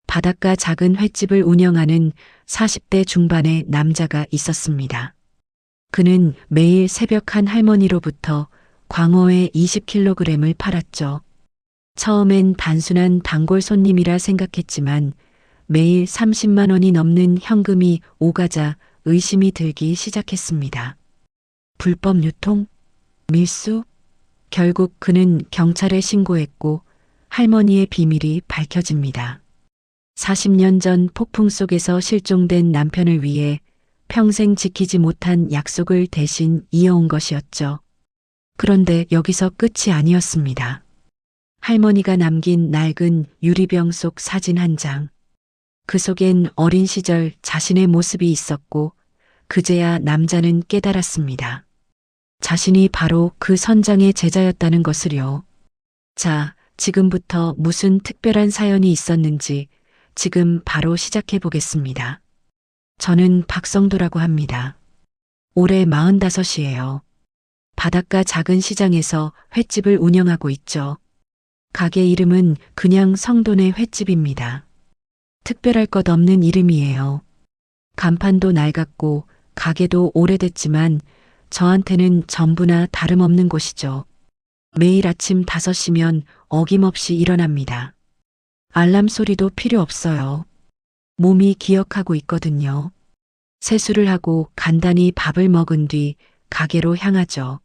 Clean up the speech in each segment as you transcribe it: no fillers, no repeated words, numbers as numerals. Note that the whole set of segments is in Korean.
바닷가 작은 횟집을 운영하는 40대 중반의 남자가 있었습니다. 그는 매일 새벽 한 할머니로부터 광어회 20kg을 팔았죠. 처음엔 단순한 단골 손님이라 생각했지만 매일 30만 원이 넘는 현금이 오가자 의심이 들기 시작했습니다. 불법 유통? 밀수? 결국 그는 경찰에 신고했고 할머니의 비밀이 밝혀집니다. 40년 전 폭풍 속에서 실종된 남편을 위해 평생 지키지 못한 약속을 대신 이어온 것이었죠. 그런데 여기서 끝이 아니었습니다. 할머니가 남긴 낡은 유리병 속 사진 한 장. 그 속엔 어린 시절 자신의 모습이 있었고 그제야 남자는 깨달았습니다. 자신이 바로 그 선장의 제자였다는 것을요. 자, 지금부터 무슨 특별한 사연이 있었는지 지금 바로 시작해 보겠습니다. 저는 박성도라고 합니다. 올해 45이에요. 바닷가 작은 시장에서 횟집을 운영하고 있죠. 가게 이름은 그냥 성돈의 횟집입니다. 특별할 것 없는 이름이에요. 간판도 낡았고 가게도 오래됐지만 저한테는 전부나 다름없는 곳이죠. 매일 아침 5시면 어김없이 일어납니다. 알람 소리도 필요 없어요. 몸이 기억하고 있거든요. 세수를 하고 간단히 밥을 먹은 뒤 가게로 향하죠.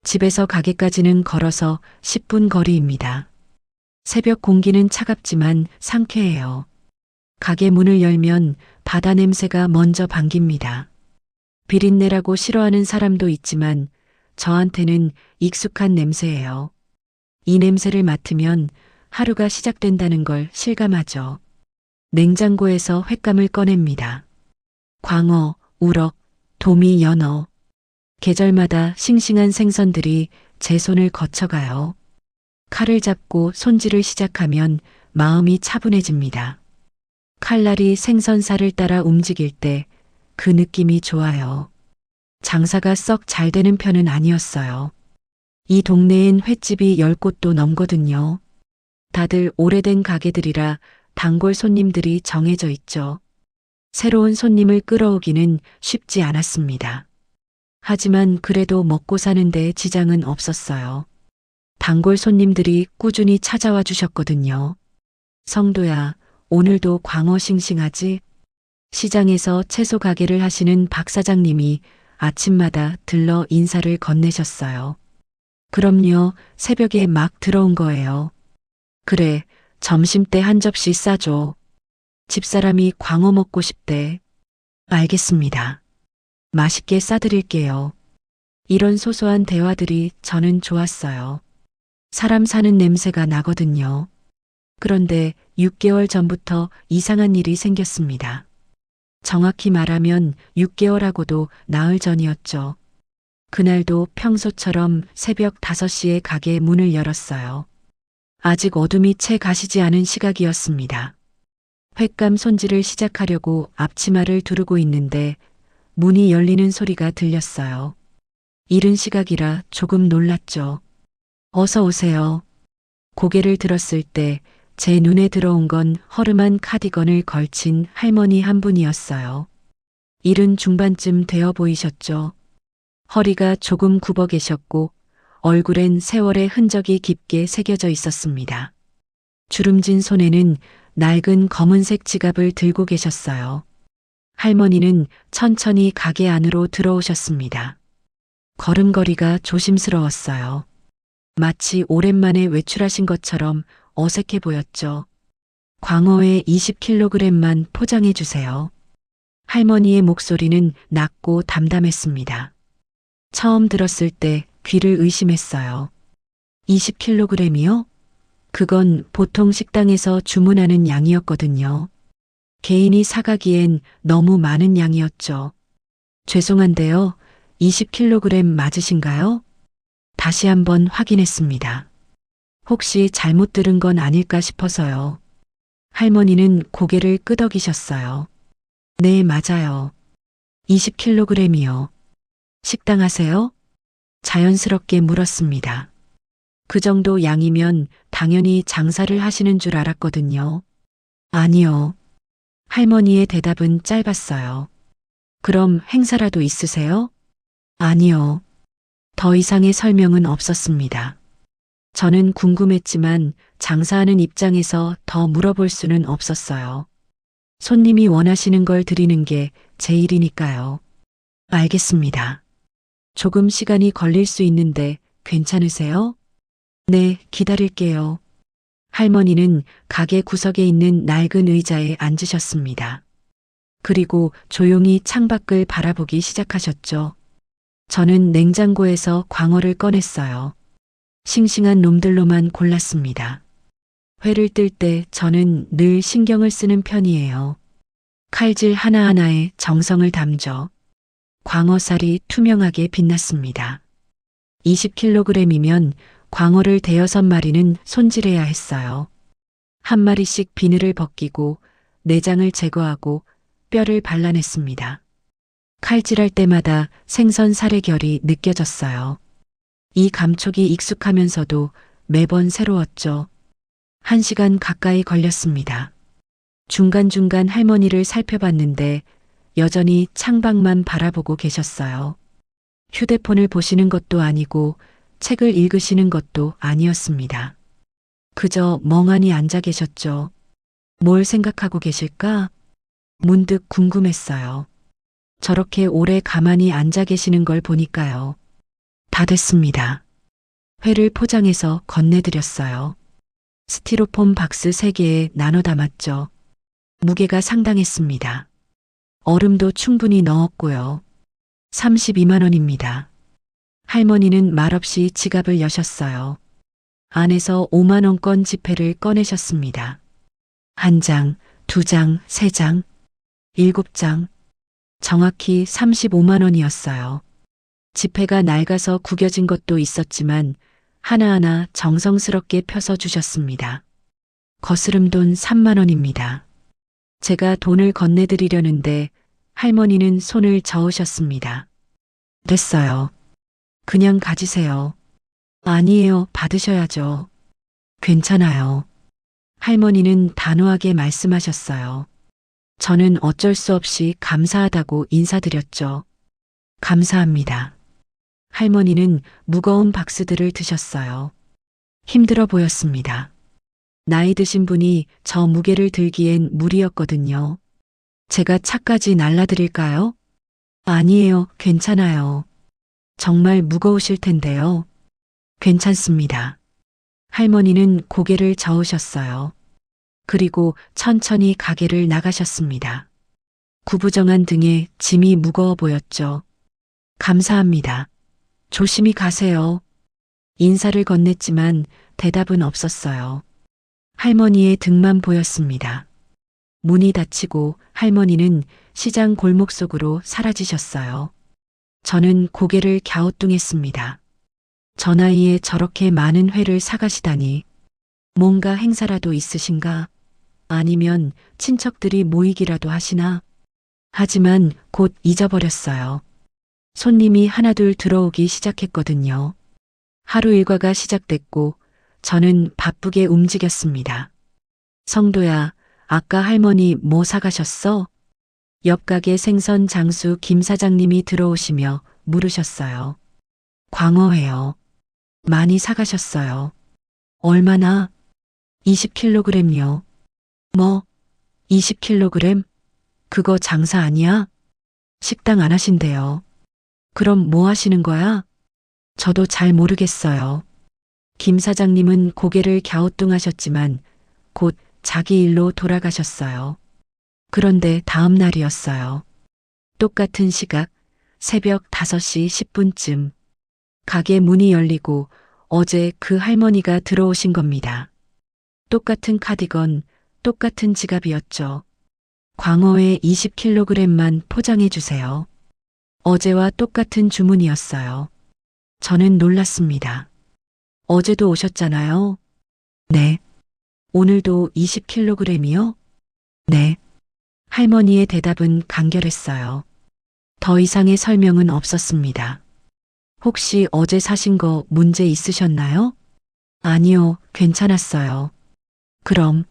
집에서 가게까지는 걸어서 10분 거리입니다. 새벽 공기는 차갑지만 상쾌해요. 가게 문을 열면 바다 냄새가 먼저 반깁니다. 비린내라고 싫어하는 사람도 있지만 저한테는 익숙한 냄새예요. 이 냄새를 맡으면 하루가 시작된다는 걸 실감하죠. 냉장고에서 횟감을 꺼냅니다. 광어, 우럭, 도미, 연어. 계절마다 싱싱한 생선들이 제 손을 거쳐가요. 칼을 잡고 손질을 시작하면 마음이 차분해집니다. 칼날이 생선살을 따라 움직일 때 그 느낌이 좋아요. 장사가 썩 잘 되는 편은 아니었어요. 이 동네엔 횟집이 10곳도 넘거든요. 다들 오래된 가게들이라 단골 손님들이 정해져 있죠. 새로운 손님을 끌어오기는 쉽지 않았습니다. 하지만 그래도 먹고 사는 데 지장은 없었어요. 단골 손님들이 꾸준히 찾아와 주셨거든요. 성도야, 오늘도 광어 싱싱하지? 시장에서 채소 가게를 하시는 박 사장님이 아침마다 들러 인사를 건네셨어요. 그럼요, 새벽에 막 들어온 거예요. 그래, 점심때 한 접시 싸줘. 집사람이 광어 먹고 싶대. 알겠습니다. 맛있게 싸드릴게요. 이런 소소한 대화들이 저는 좋았어요. 사람 사는 냄새가 나거든요. 그런데 6개월 전부터 이상한 일이 생겼습니다. 정확히 말하면 6개월하고도 나흘 전이었죠. 그날도 평소처럼 새벽 5시에 가게 문을 열었어요. 아직 어둠이 채 가시지 않은 시각이었습니다. 횟감 손질을 시작하려고 앞치마를 두르고 있는데 문이 열리는 소리가 들렸어요. 이른 시각이라 조금 놀랐죠. 어서 오세요. 고개를 들었을 때 제 눈에 들어온 건 허름한 카디건을 걸친 할머니 한 분이었어요. 일흔 중반쯤 되어 보이셨죠. 허리가 조금 굽어 계셨고 얼굴엔 세월의 흔적이 깊게 새겨져 있었습니다. 주름진 손에는 낡은 검은색 지갑을 들고 계셨어요. 할머니는 천천히 가게 안으로 들어오셨습니다. 걸음걸이가 조심스러웠어요. 마치 오랜만에 외출하신 것처럼 어색해 보였죠. 광어회 20kg만 포장해 주세요. 할머니의 목소리는 낮고 담담했습니다. 처음 들었을 때 귀를 의심했어요. 20kg이요? 그건 보통 식당에서 주문하는 양이었거든요. 개인이 사가기엔 너무 많은 양이었죠. 죄송한데요. 20kg 맞으신가요? 다시 한번 확인했습니다. 혹시 잘못 들은 건 아닐까 싶어서요. 할머니는 고개를 끄덕이셨어요. 네, 맞아요. 20kg이요. 식당 하세요? 자연스럽게 물었습니다. 그 정도 양이면 당연히 장사를 하시는 줄 알았거든요. 아니요. 할머니의 대답은 짧았어요. 그럼 행사라도 있으세요? 아니요. 더 이상의 설명은 없었습니다. 저는 궁금했지만 장사하는 입장에서 더 물어볼 수는 없었어요. 손님이 원하시는 걸 드리는 게 제 일이니까요. 알겠습니다. 조금 시간이 걸릴 수 있는데 괜찮으세요? 네, 기다릴게요. 할머니는 가게 구석에 있는 낡은 의자에 앉으셨습니다. 그리고 조용히 창밖을 바라보기 시작하셨죠. 저는 냉장고에서 광어를 꺼냈어요. 싱싱한 놈들로만 골랐습니다. 회를 뜰 때 저는 늘 신경을 쓰는 편이에요. 칼질 하나하나에 정성을 담죠. 광어살이 투명하게 빛났습니다. 20kg이면 광어를 대여섯 마리는 손질해야 했어요. 한 마리씩 비늘을 벗기고 내장을 제거하고 뼈를 발라냈습니다. 칼질할 때마다 생선 살의 결이 느껴졌어요. 이 감촉이 익숙하면서도 매번 새로웠죠. 1시간 가까이 걸렸습니다. 중간중간 할머니를 살펴봤는데 여전히 창밖만 바라보고 계셨어요. 휴대폰을 보시는 것도 아니고 책을 읽으시는 것도 아니었습니다. 그저 멍하니 앉아 계셨죠. 뭘 생각하고 계실까? 문득 궁금했어요. 저렇게 오래 가만히 앉아 계시는 걸 보니까요. 다 됐습니다. 회를 포장해서 건네드렸어요. 스티로폼 박스 3개에 나눠 담았죠. 무게가 상당했습니다. 얼음도 충분히 넣었고요. 32만 원입니다. 할머니는 말없이 지갑을 여셨어요. 안에서 5만 원권 지폐를 꺼내셨습니다. 1장, 2장, 3장, 7장. 정확히 35만 원이었어요. 지폐가 낡아서 구겨진 것도 있었지만 하나하나 정성스럽게 펴서 주셨습니다. 거스름 돈 3만 원입니다. 제가 돈을 건네드리려는데 할머니는 손을 저으셨습니다. 됐어요. 그냥 가지세요. 아니에요, 받으셔야죠. 괜찮아요. 할머니는 단호하게 말씀하셨어요. 저는 어쩔 수 없이 감사하다고 인사드렸죠. 감사합니다. 할머니는 무거운 박스들을 드셨어요. 힘들어 보였습니다. 나이 드신 분이 저 무게를 들기엔 무리였거든요. 제가 차까지 날라드릴까요? 아니에요, 괜찮아요. 정말 무거우실 텐데요. 괜찮습니다. 할머니는 고개를 저으셨어요. 그리고 천천히 가게를 나가셨습니다. 구부정한 등에 짐이 무거워 보였죠. 감사합니다. 조심히 가세요. 인사를 건넸지만 대답은 없었어요. 할머니의 등만 보였습니다. 문이 닫히고 할머니는 시장 골목 속으로 사라지셨어요. 저는 고개를 갸우뚱했습니다. 저 나이에 저렇게 많은 회를 사가시다니. 뭔가 행사라도 있으신가? 아니면 친척들이 모이기라도 하시나? 하지만 곧 잊어버렸어요. 손님이 하나둘 들어오기 시작했거든요. 하루 일과가 시작됐고 저는 바쁘게 움직였습니다. 성도야, 아까 할머니 뭐 사가셨어? 옆 가게 생선 장수 김 사장님이 들어오시며 물으셨어요. 광어회요. 많이 사가셨어요. 얼마나? 20kg요. 뭐? 20kg? 그거 장사 아니야? 식당 안 하신대요. 그럼 뭐 하시는 거야? 저도 잘 모르겠어요. 김 사장님은 고개를 갸우뚱하셨지만 곧 자기 일로 돌아가셨어요. 그런데 다음 날이었어요. 똑같은 시각, 새벽 5시 10분쯤. 가게 문이 열리고 어제 그 할머니가 들어오신 겁니다. 똑같은 카디건, 똑같은 지갑이었죠. 광어회 20kg만 포장해 주세요. 어제와 똑같은 주문이었어요. 저는 놀랐습니다. 어제도 오셨잖아요. 네. 오늘도 20kg이요? 네. 할머니의 대답은 간결했어요. 더 이상의 설명은 없었습니다. 혹시 어제 사신 거 문제 있으셨나요? 아니요, 괜찮았어요. 그럼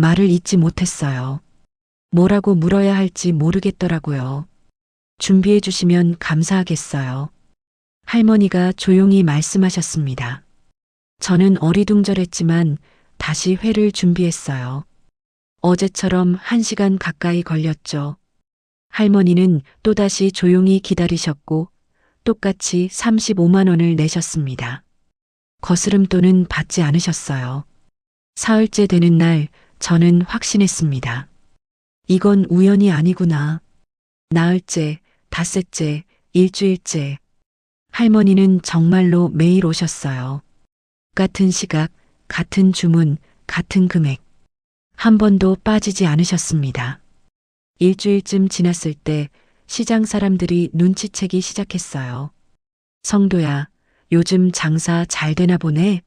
말을 잇지 못했어요. 뭐라고 물어야 할지 모르겠더라고요. 준비해 주시면 감사하겠어요. 할머니가 조용히 말씀하셨습니다. 저는 어리둥절했지만 다시 회를 준비했어요. 어제처럼 1시간 가까이 걸렸죠. 할머니는 또다시 조용히 기다리셨고 똑같이 35만 원을 내셨습니다. 거스름돈은 받지 않으셨어요. 사흘째 되는 날 저는 확신했습니다. 이건 우연이 아니구나. 나흘째, 닷새째, 일주일째. 할머니는 정말로 매일 오셨어요. 같은 시각, 같은 주문, 같은 금액. 한 번도 빠지지 않으셨습니다. 일주일쯤 지났을 때 시장 사람들이 눈치채기 시작했어요. 성도야, 요즘 장사 잘 되나 보네.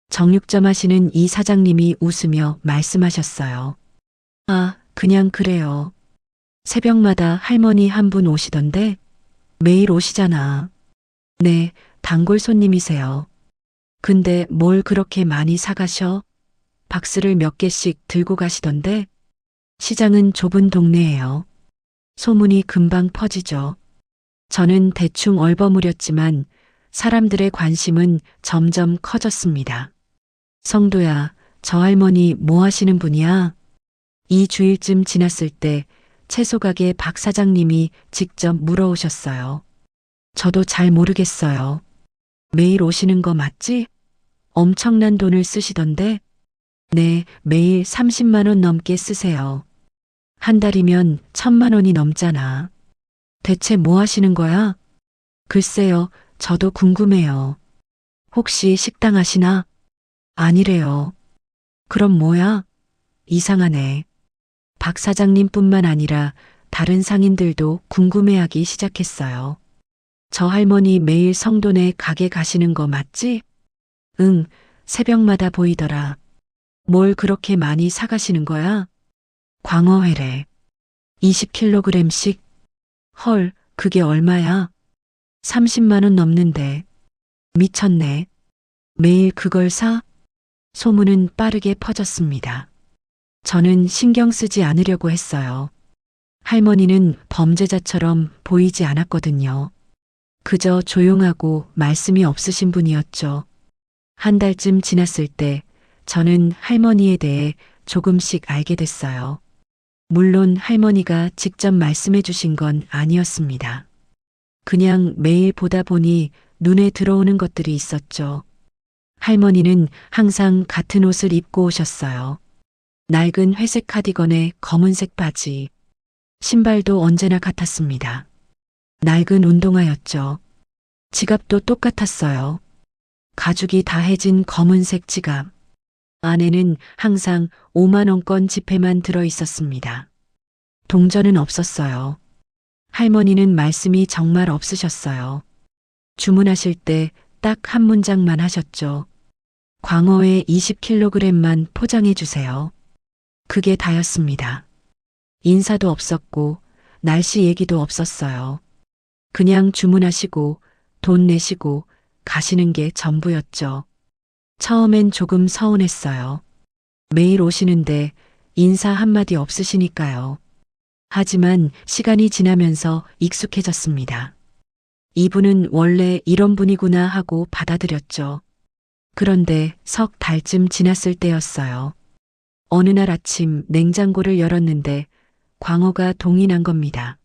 정육점 하시는 이 사장님이 웃으며 말씀하셨어요. 아, 그냥 그래요. 새벽마다 할머니 한 분 오시던데 매일 오시잖아. 네, 단골 손님이세요. 근데 뭘 그렇게 많이 사가셔? 박스를 몇 개씩 들고 가시던데 시장은 좁은 동네예요. 소문이 금방 퍼지죠. 저는 대충 얼버무렸지만 사람들의 관심은 점점 커졌습니다. 성도야, 저 할머니 뭐 하시는 분이야? 2주일쯤 지났을 때 채소가게 박 사장님이 직접 물어오셨어요. 저도 잘 모르겠어요. 매일 오시는 거 맞지? 엄청난 돈을 쓰시던데? 네, 매일 30만 원 넘게 쓰세요. 한 달이면 1,000만 원이 넘잖아. 대체 뭐 하시는 거야? 글쎄요, 저도 궁금해요. 혹시 식당 하시나? 아니래요. 그럼 뭐야? 이상하네. 박 사장님뿐만 아니라 다른 상인들도 궁금해하기 시작했어요. 저 할머니 매일 성돈에 가게 가시는 거 맞지? 응, 새벽마다 보이더라. 뭘 그렇게 많이 사가시는 거야? 광어회래. 20kg씩? 헐, 그게 얼마야? 30만 원 넘는데. 미쳤네. 매일 그걸 사? 소문은 빠르게 퍼졌습니다. 저는 신경 쓰지 않으려고 했어요. 할머니는 범죄자처럼 보이지 않았거든요. 그저 조용하고 말씀이 없으신 분이었죠. 한 달쯤 지났을 때 저는 할머니에 대해 조금씩 알게 됐어요. 물론 할머니가 직접 말씀해 주신 건 아니었습니다. 그냥 매일 보다 보니 눈에 들어오는 것들이 있었죠. 할머니는 항상 같은 옷을 입고 오셨어요. 낡은 회색 카디건에 검은색 바지. 신발도 언제나 같았습니다. 낡은 운동화였죠. 지갑도 똑같았어요. 가죽이 다 해진 검은색 지갑. 안에는 항상 5만 원권 지폐만 들어 있었습니다. 동전은 없었어요. 할머니는 말씀이 정말 없으셨어요. 주문하실 때 딱 한 문장만 하셨죠. 광어회 20kg만 포장해 주세요. 그게 다였습니다. 인사도 없었고 날씨 얘기도 없었어요. 그냥 주문하시고 돈 내시고 가시는 게 전부였죠. 처음엔 조금 서운했어요. 매일 오시는데 인사 한마디 없으시니까요. 하지만 시간이 지나면서 익숙해졌습니다. 이분은 원래 이런 분이구나 하고 받아들였죠. 그런데 석 달쯤 지났을 때였어요. 어느 날 아침 냉장고를 열었는데 광어가 동이 난 겁니다.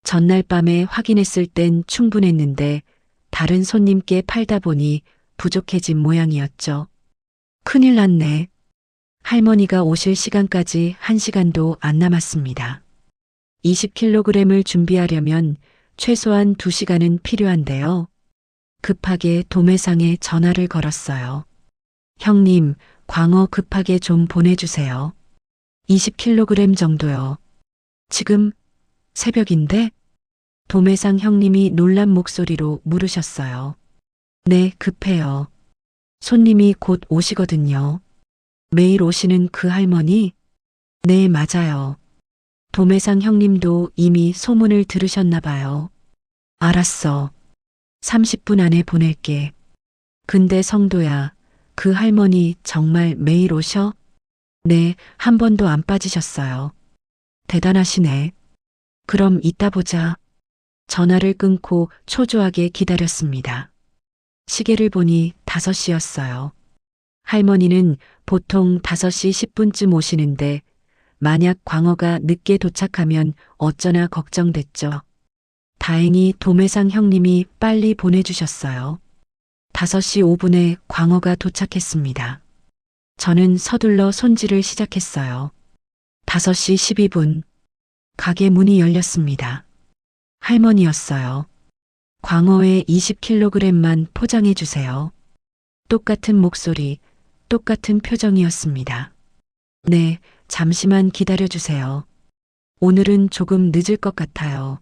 전날 밤에 확인했을 땐 충분했는데 다른 손님께 팔다 보니 부족해진 모양이었죠. 큰일 났네. 할머니가 오실 시간까지 1시간도 안 남았습니다. 20kg을 준비하려면 최소한 2시간은 필요한데요. 급하게 도매상에 전화를 걸었어요. 형님, 광어 급하게 좀 보내주세요. 20kg 정도요. 지금 새벽인데? 도매상 형님이 놀란 목소리로 물으셨어요. 네, 급해요. 손님이 곧 오시거든요. 매일 오시는 그 할머니? 네, 맞아요. 도매상 형님도 이미 소문을 들으셨나 봐요. 알았어. 30분 안에 보낼게. 근데 성도야, 그 할머니 정말 매일 오셔? 네, 한 번도 안 빠지셨어요. 대단하시네. 그럼 이따 보자. 전화를 끊고 초조하게 기다렸습니다. 시계를 보니 5시였어요. 할머니는 보통 5시 10분쯤 오시는데 만약 광어가 늦게 도착하면 어쩌나 걱정됐죠. 다행히 도매상 형님이 빨리 보내주셨어요. 5시 5분에 광어가 도착했습니다. 저는 서둘러 손질을 시작했어요. 5시 12분, 가게 문이 열렸습니다. 할머니였어요. 광어회 20kg만 포장해 주세요. 똑같은 목소리, 똑같은 표정이었습니다. 네, 잠시만 기다려 주세요. 오늘은 조금 늦을 것 같아요.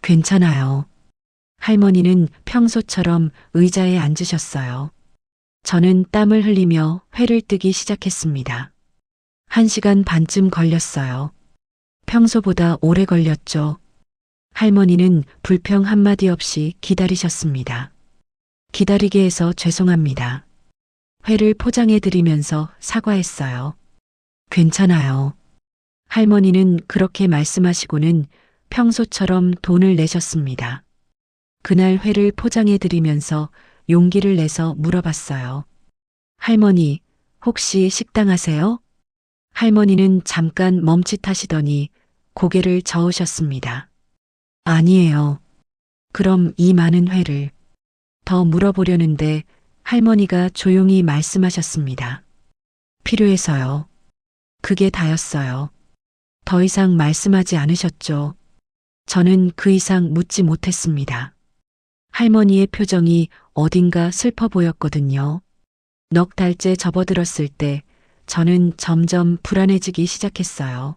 괜찮아요. 할머니는 평소처럼 의자에 앉으셨어요. 저는 땀을 흘리며 회를 뜨기 시작했습니다. 1시간 반쯤 걸렸어요. 평소보다 오래 걸렸죠. 할머니는 불평 한마디 없이 기다리셨습니다. 기다리게 해서 죄송합니다. 회를 포장해 드리면서 사과했어요. 괜찮아요. 할머니는 그렇게 말씀하시고는 평소처럼 돈을 내셨습니다. 그날 회를 포장해 드리면서 용기를 내서 물어봤어요. 할머니, 혹시 식당 하세요? 할머니는 잠깐 멈칫하시더니 고개를 저으셨습니다. 아니에요. 그럼 이 많은 회를 더 물어보려는데 할머니가 조용히 말씀하셨습니다. 필요해서요. 그게 다였어요. 더 이상 말씀하지 않으셨죠. 저는 그 이상 묻지 못했습니다. 할머니의 표정이 어딘가 슬퍼 보였거든요. 넉 달째 접어들었을 때 저는 점점 불안해지기 시작했어요.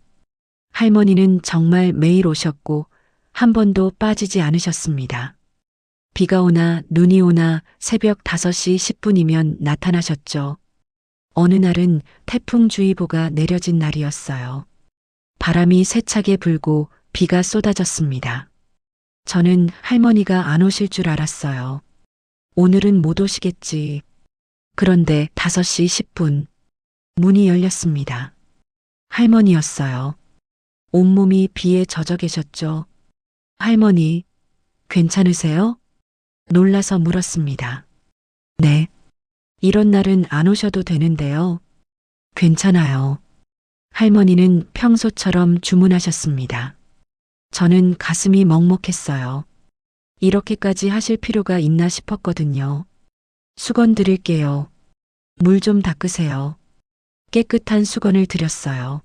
할머니는 정말 매일 오셨고 한 번도 빠지지 않으셨습니다. 비가 오나 눈이 오나 새벽 5시 10분이면 나타나셨죠. 어느 날은 태풍주의보가 내려진 날이었어요. 바람이 세차게 불고 비가 쏟아졌습니다. 저는 할머니가 안 오실 줄 알았어요. 오늘은 못 오시겠지. 그런데 5시 10분 문이 열렸습니다. 할머니였어요. 온몸이 비에 젖어 계셨죠. 할머니, 괜찮으세요? 놀라서 물었습니다. 네. 이런 날은 안 오셔도 되는데요. 괜찮아요. 할머니는 평소처럼 주문하셨습니다. 저는 가슴이 먹먹했어요. 이렇게까지 하실 필요가 있나 싶었거든요. 수건 드릴게요. 물 좀 닦으세요. 깨끗한 수건을 드렸어요.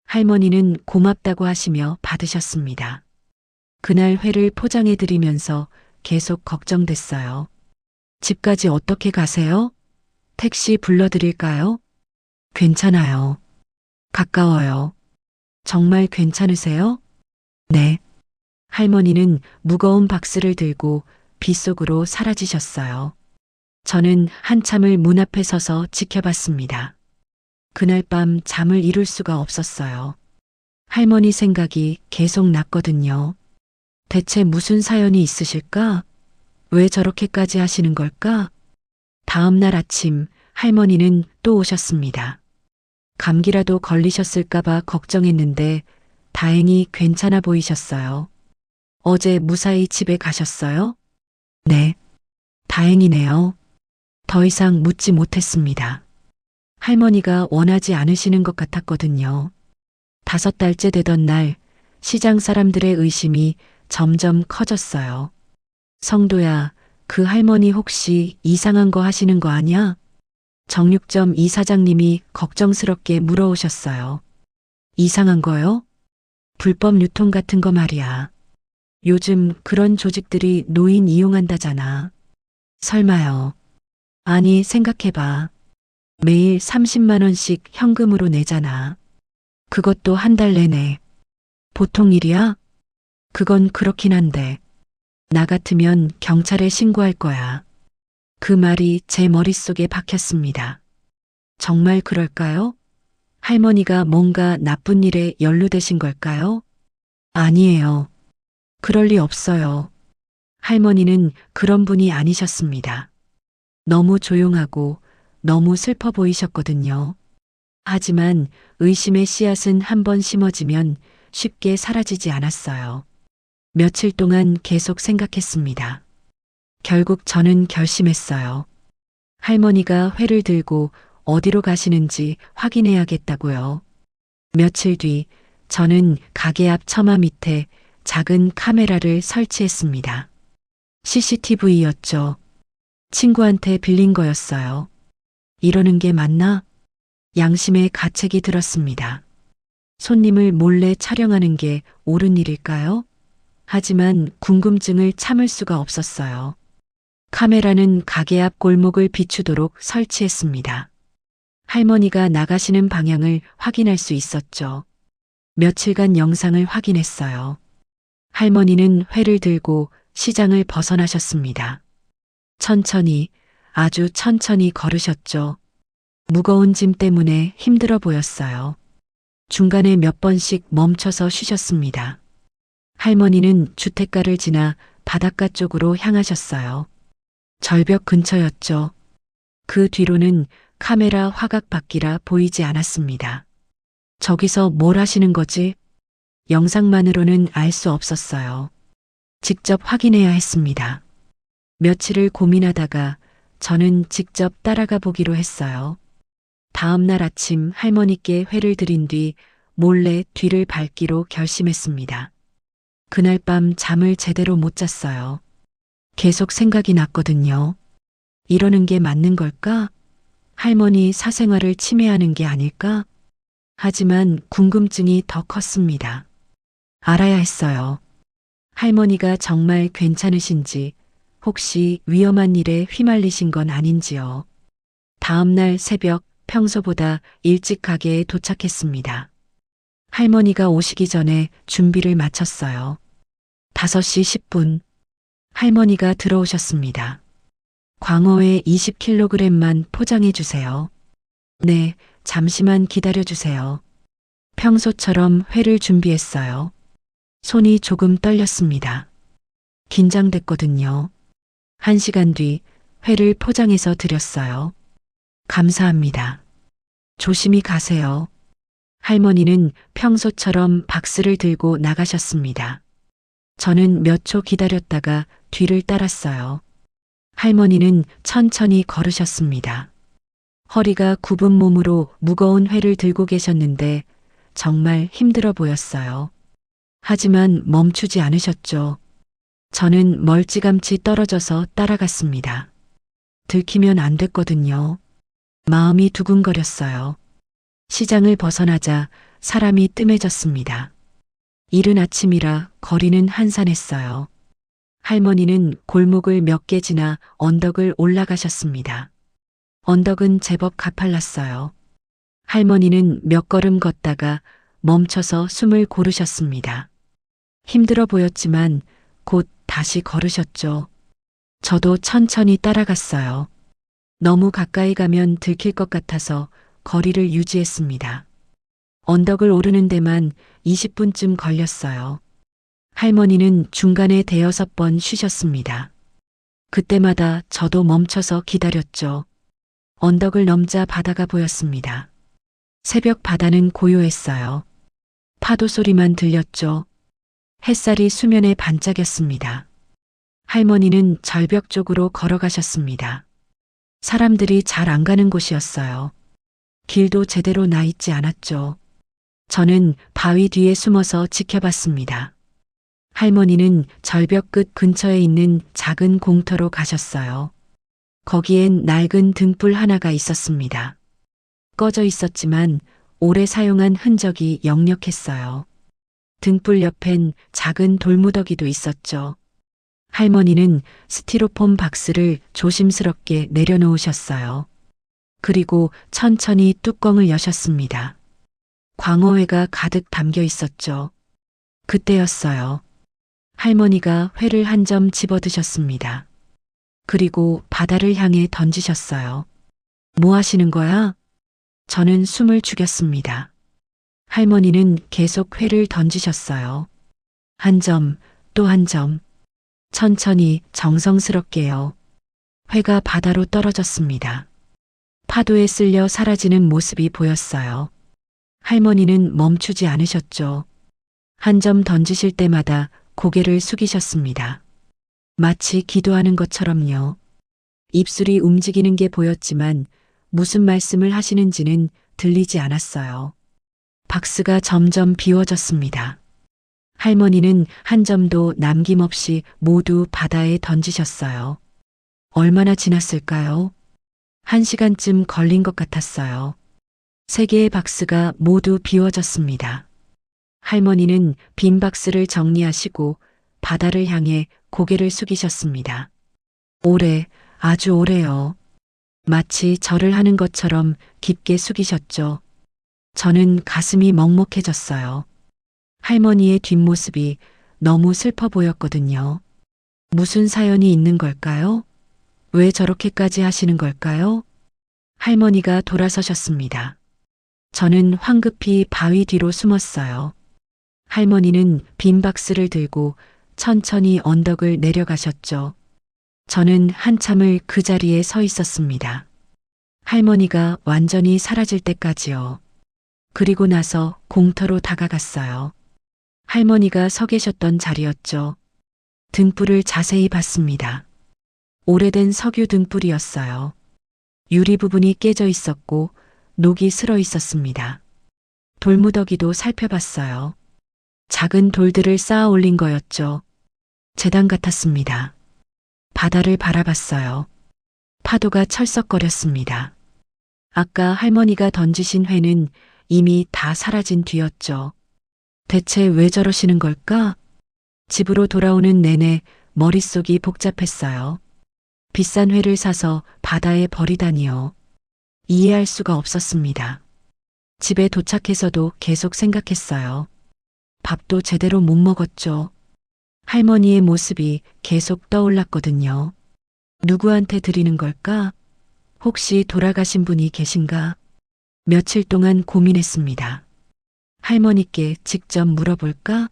할머니는 고맙다고 하시며 받으셨습니다. 그날 회를 포장해 드리면서 계속 걱정됐어요. 집까지 어떻게 가세요? 택시 불러드릴까요? 괜찮아요. 가까워요. 정말 괜찮으세요? 네. 할머니는 무거운 박스를 들고 빗속으로 사라지셨어요. 저는 한참을 문 앞에 서서 지켜봤습니다. 그날 밤 잠을 이룰 수가 없었어요. 할머니 생각이 계속 났거든요. 대체 무슨 사연이 있으실까? 왜 저렇게까지 하시는 걸까? 다음 날 아침 할머니는 또 오셨습니다. 감기라도 걸리셨을까봐 걱정했는데 다행히 괜찮아 보이셨어요. 어제 무사히 집에 가셨어요? 네. 다행이네요. 더 이상 묻지 못했습니다. 할머니가 원하지 않으시는 것 같았거든요. 5달째 되던 날 시장 사람들의 의심이 점점 커졌어요. 성도야, 그 할머니 혹시 이상한 거 하시는 거 아냐? 정육점 이사장님이 걱정스럽게 물어오셨어요. 이상한 거요? 불법 유통 같은 거 말이야. 요즘 그런 조직들이 노인 이용한다잖아. 설마요. 아니, 생각해봐. 매일 30만 원씩 현금으로 내잖아. 그것도 한 달 내내. 보통 일이야? 그건 그렇긴 한데. 나 같으면 경찰에 신고할 거야. 그 말이 제 머릿속에 박혔습니다. 정말 그럴까요? 할머니가 뭔가 나쁜 일에 연루되신 걸까요? 아니에요. 그럴 리 없어요. 할머니는 그런 분이 아니셨습니다. 너무 조용하고 너무 슬퍼 보이셨거든요. 하지만 의심의 씨앗은 한 번 심어지면 쉽게 사라지지 않았어요. 며칠 동안 계속 생각했습니다. 결국 저는 결심했어요. 할머니가 회를 들고 어디로 가시는지 확인해야겠다고요. 며칠 뒤 저는 가게 앞 처마 밑에 작은 카메라를 설치했습니다. CCTV였죠. 친구한테 빌린 거였어요. 이러는 게 맞나? 양심의 가책이 들었습니다. 손님을 몰래 촬영하는 게 옳은 일일까요? 하지만 궁금증을 참을 수가 없었어요. 카메라는 가게 앞 골목을 비추도록 설치했습니다. 할머니가 나가시는 방향을 확인할 수 있었죠. 며칠간 영상을 확인했어요. 할머니는 회를 들고 시장을 벗어나셨습니다. 천천히, 아주 천천히 걸으셨죠. 무거운 짐 때문에 힘들어 보였어요. 중간에 몇 번씩 멈춰서 쉬셨습니다. 할머니는 주택가를 지나 바닷가 쪽으로 향하셨어요. 절벽 근처였죠. 그 뒤로는 카메라 화각 밖이라 보이지 않았습니다. 저기서 뭘 하시는 거지? 영상만으로는 알 수 없었어요. 직접 확인해야 했습니다. 며칠을 고민하다가 저는 직접 따라가 보기로 했어요. 다음 날 아침 할머니께 회를 드린 뒤 몰래 뒤를 밟기로 결심했습니다. 그날 밤 잠을 제대로 못 잤어요. 계속 생각이 났거든요. 이러는 게 맞는 걸까? 할머니 사생활을 침해하는 게 아닐까? 하지만 궁금증이 더 컸습니다. 알아야 했어요. 할머니가 정말 괜찮으신지, 혹시 위험한 일에 휘말리신 건 아닌지요. 다음 날 새벽 평소보다 일찍 가게에 도착했습니다. 할머니가 오시기 전에 준비를 마쳤어요. 5시 10분. 할머니가 들어오셨습니다. 광어회 20kg만 포장해 주세요. 네, 잠시만 기다려 주세요. 평소처럼 회를 준비했어요. 손이 조금 떨렸습니다. 긴장됐거든요. 1시간 뒤 회를 포장해서 드렸어요. 감사합니다. 조심히 가세요. 할머니는 평소처럼 박스를 들고 나가셨습니다. 저는 몇 초 기다렸다가 뒤를 따랐어요. 할머니는 천천히 걸으셨습니다. 허리가 굽은 몸으로 무거운 회를 들고 계셨는데 정말 힘들어 보였어요. 하지만 멈추지 않으셨죠. 저는 멀찌감치 떨어져서 따라갔습니다. 들키면 안 됐거든요. 마음이 두근거렸어요. 시장을 벗어나자 사람이 뜸해졌습니다. 이른 아침이라 거리는 한산했어요. 할머니는 골목을 몇 개 지나 언덕을 올라가셨습니다. 언덕은 제법 가팔랐어요. 할머니는 몇 걸음 걷다가 멈춰서 숨을 고르셨습니다. 힘들어 보였지만 곧 다시 걸으셨죠. 저도 천천히 따라갔어요. 너무 가까이 가면 들킬 것 같아서 거리를 유지했습니다. 언덕을 오르는 데만 20분쯤 걸렸어요. 할머니는 중간에 5번 쉬셨습니다. 그때마다 저도 멈춰서 기다렸죠. 언덕을 넘자 바다가 보였습니다. 새벽 바다는 고요했어요. 파도 소리만 들렸죠. 햇살이 수면에 반짝였습니다. 할머니는 절벽 쪽으로 걸어가셨습니다. 사람들이 잘 안 가는 곳이었어요. 길도 제대로 나 있지 않았죠. 저는 바위 뒤에 숨어서 지켜봤습니다. 할머니는 절벽 끝 근처에 있는 작은 공터로 가셨어요. 거기엔 낡은 등불 하나가 있었습니다. 꺼져 있었지만 오래 사용한 흔적이 역력했어요. 등불 옆엔 작은 돌무더기도 있었죠. 할머니는 스티로폼 박스를 조심스럽게 내려놓으셨어요. 그리고 천천히 뚜껑을 여셨습니다. 광어회가 가득 담겨 있었죠. 그때였어요. 할머니가 회를 한 점 집어드셨습니다. 그리고 바다를 향해 던지셨어요. 뭐 하시는 거야? 저는 숨을 죽였습니다. 할머니는 계속 회를 던지셨어요. 한 점, 또 한 점. 천천히 정성스럽게요. 회가 바다로 떨어졌습니다. 파도에 쓸려 사라지는 모습이 보였어요. 할머니는 멈추지 않으셨죠. 한 점 던지실 때마다 고개를 숙이셨습니다. 마치 기도하는 것처럼요. 입술이 움직이는 게 보였지만 무슨 말씀을 하시는지는 들리지 않았어요. 박스가 점점 비워졌습니다. 할머니는 한 점도 남김없이 모두 바다에 던지셨어요. 얼마나 지났을까요? 1시간쯤 걸린 것 같았어요. 3개의 박스가 모두 비워졌습니다. 할머니는 빈 박스를 정리하시고 바다를 향해 고개를 숙이셨습니다. 오래, 아주 오래요. 마치 절을 하는 것처럼 깊게 숙이셨죠. 저는 가슴이 먹먹해졌어요. 할머니의 뒷모습이 너무 슬퍼 보였거든요. 무슨 사연이 있는 걸까요? 왜 저렇게까지 하시는 걸까요? 할머니가 돌아서셨습니다. 저는 황급히 바위 뒤로 숨었어요. 할머니는 빈 박스를 들고 천천히 언덕을 내려가셨죠. 저는 한참을 그 자리에 서 있었습니다. 할머니가 완전히 사라질 때까지요. 그리고 나서 공터로 다가갔어요. 할머니가 서 계셨던 자리였죠. 등불을 자세히 봤습니다. 오래된 석유 등불이었어요. 유리 부분이 깨져 있었고 녹이 슬어 있었습니다. 돌무더기도 살펴봤어요. 작은 돌들을 쌓아 올린 거였죠. 재단 같았습니다. 바다를 바라봤어요. 파도가 철썩거렸습니다. 아까 할머니가 던지신 회는 이미 다 사라진 뒤였죠. 대체 왜 저러시는 걸까? 집으로 돌아오는 내내 머릿속이 복잡했어요. 비싼 회를 사서 바다에 버리다니요. 이해할 수가 없었습니다. 집에 도착해서도 계속 생각했어요. 밥도 제대로 못 먹었죠. 할머니의 모습이 계속 떠올랐거든요. 누구한테 드리는 걸까? 혹시 돌아가신 분이 계신가? 며칠 동안 고민했습니다. 할머니께 직접 물어볼까?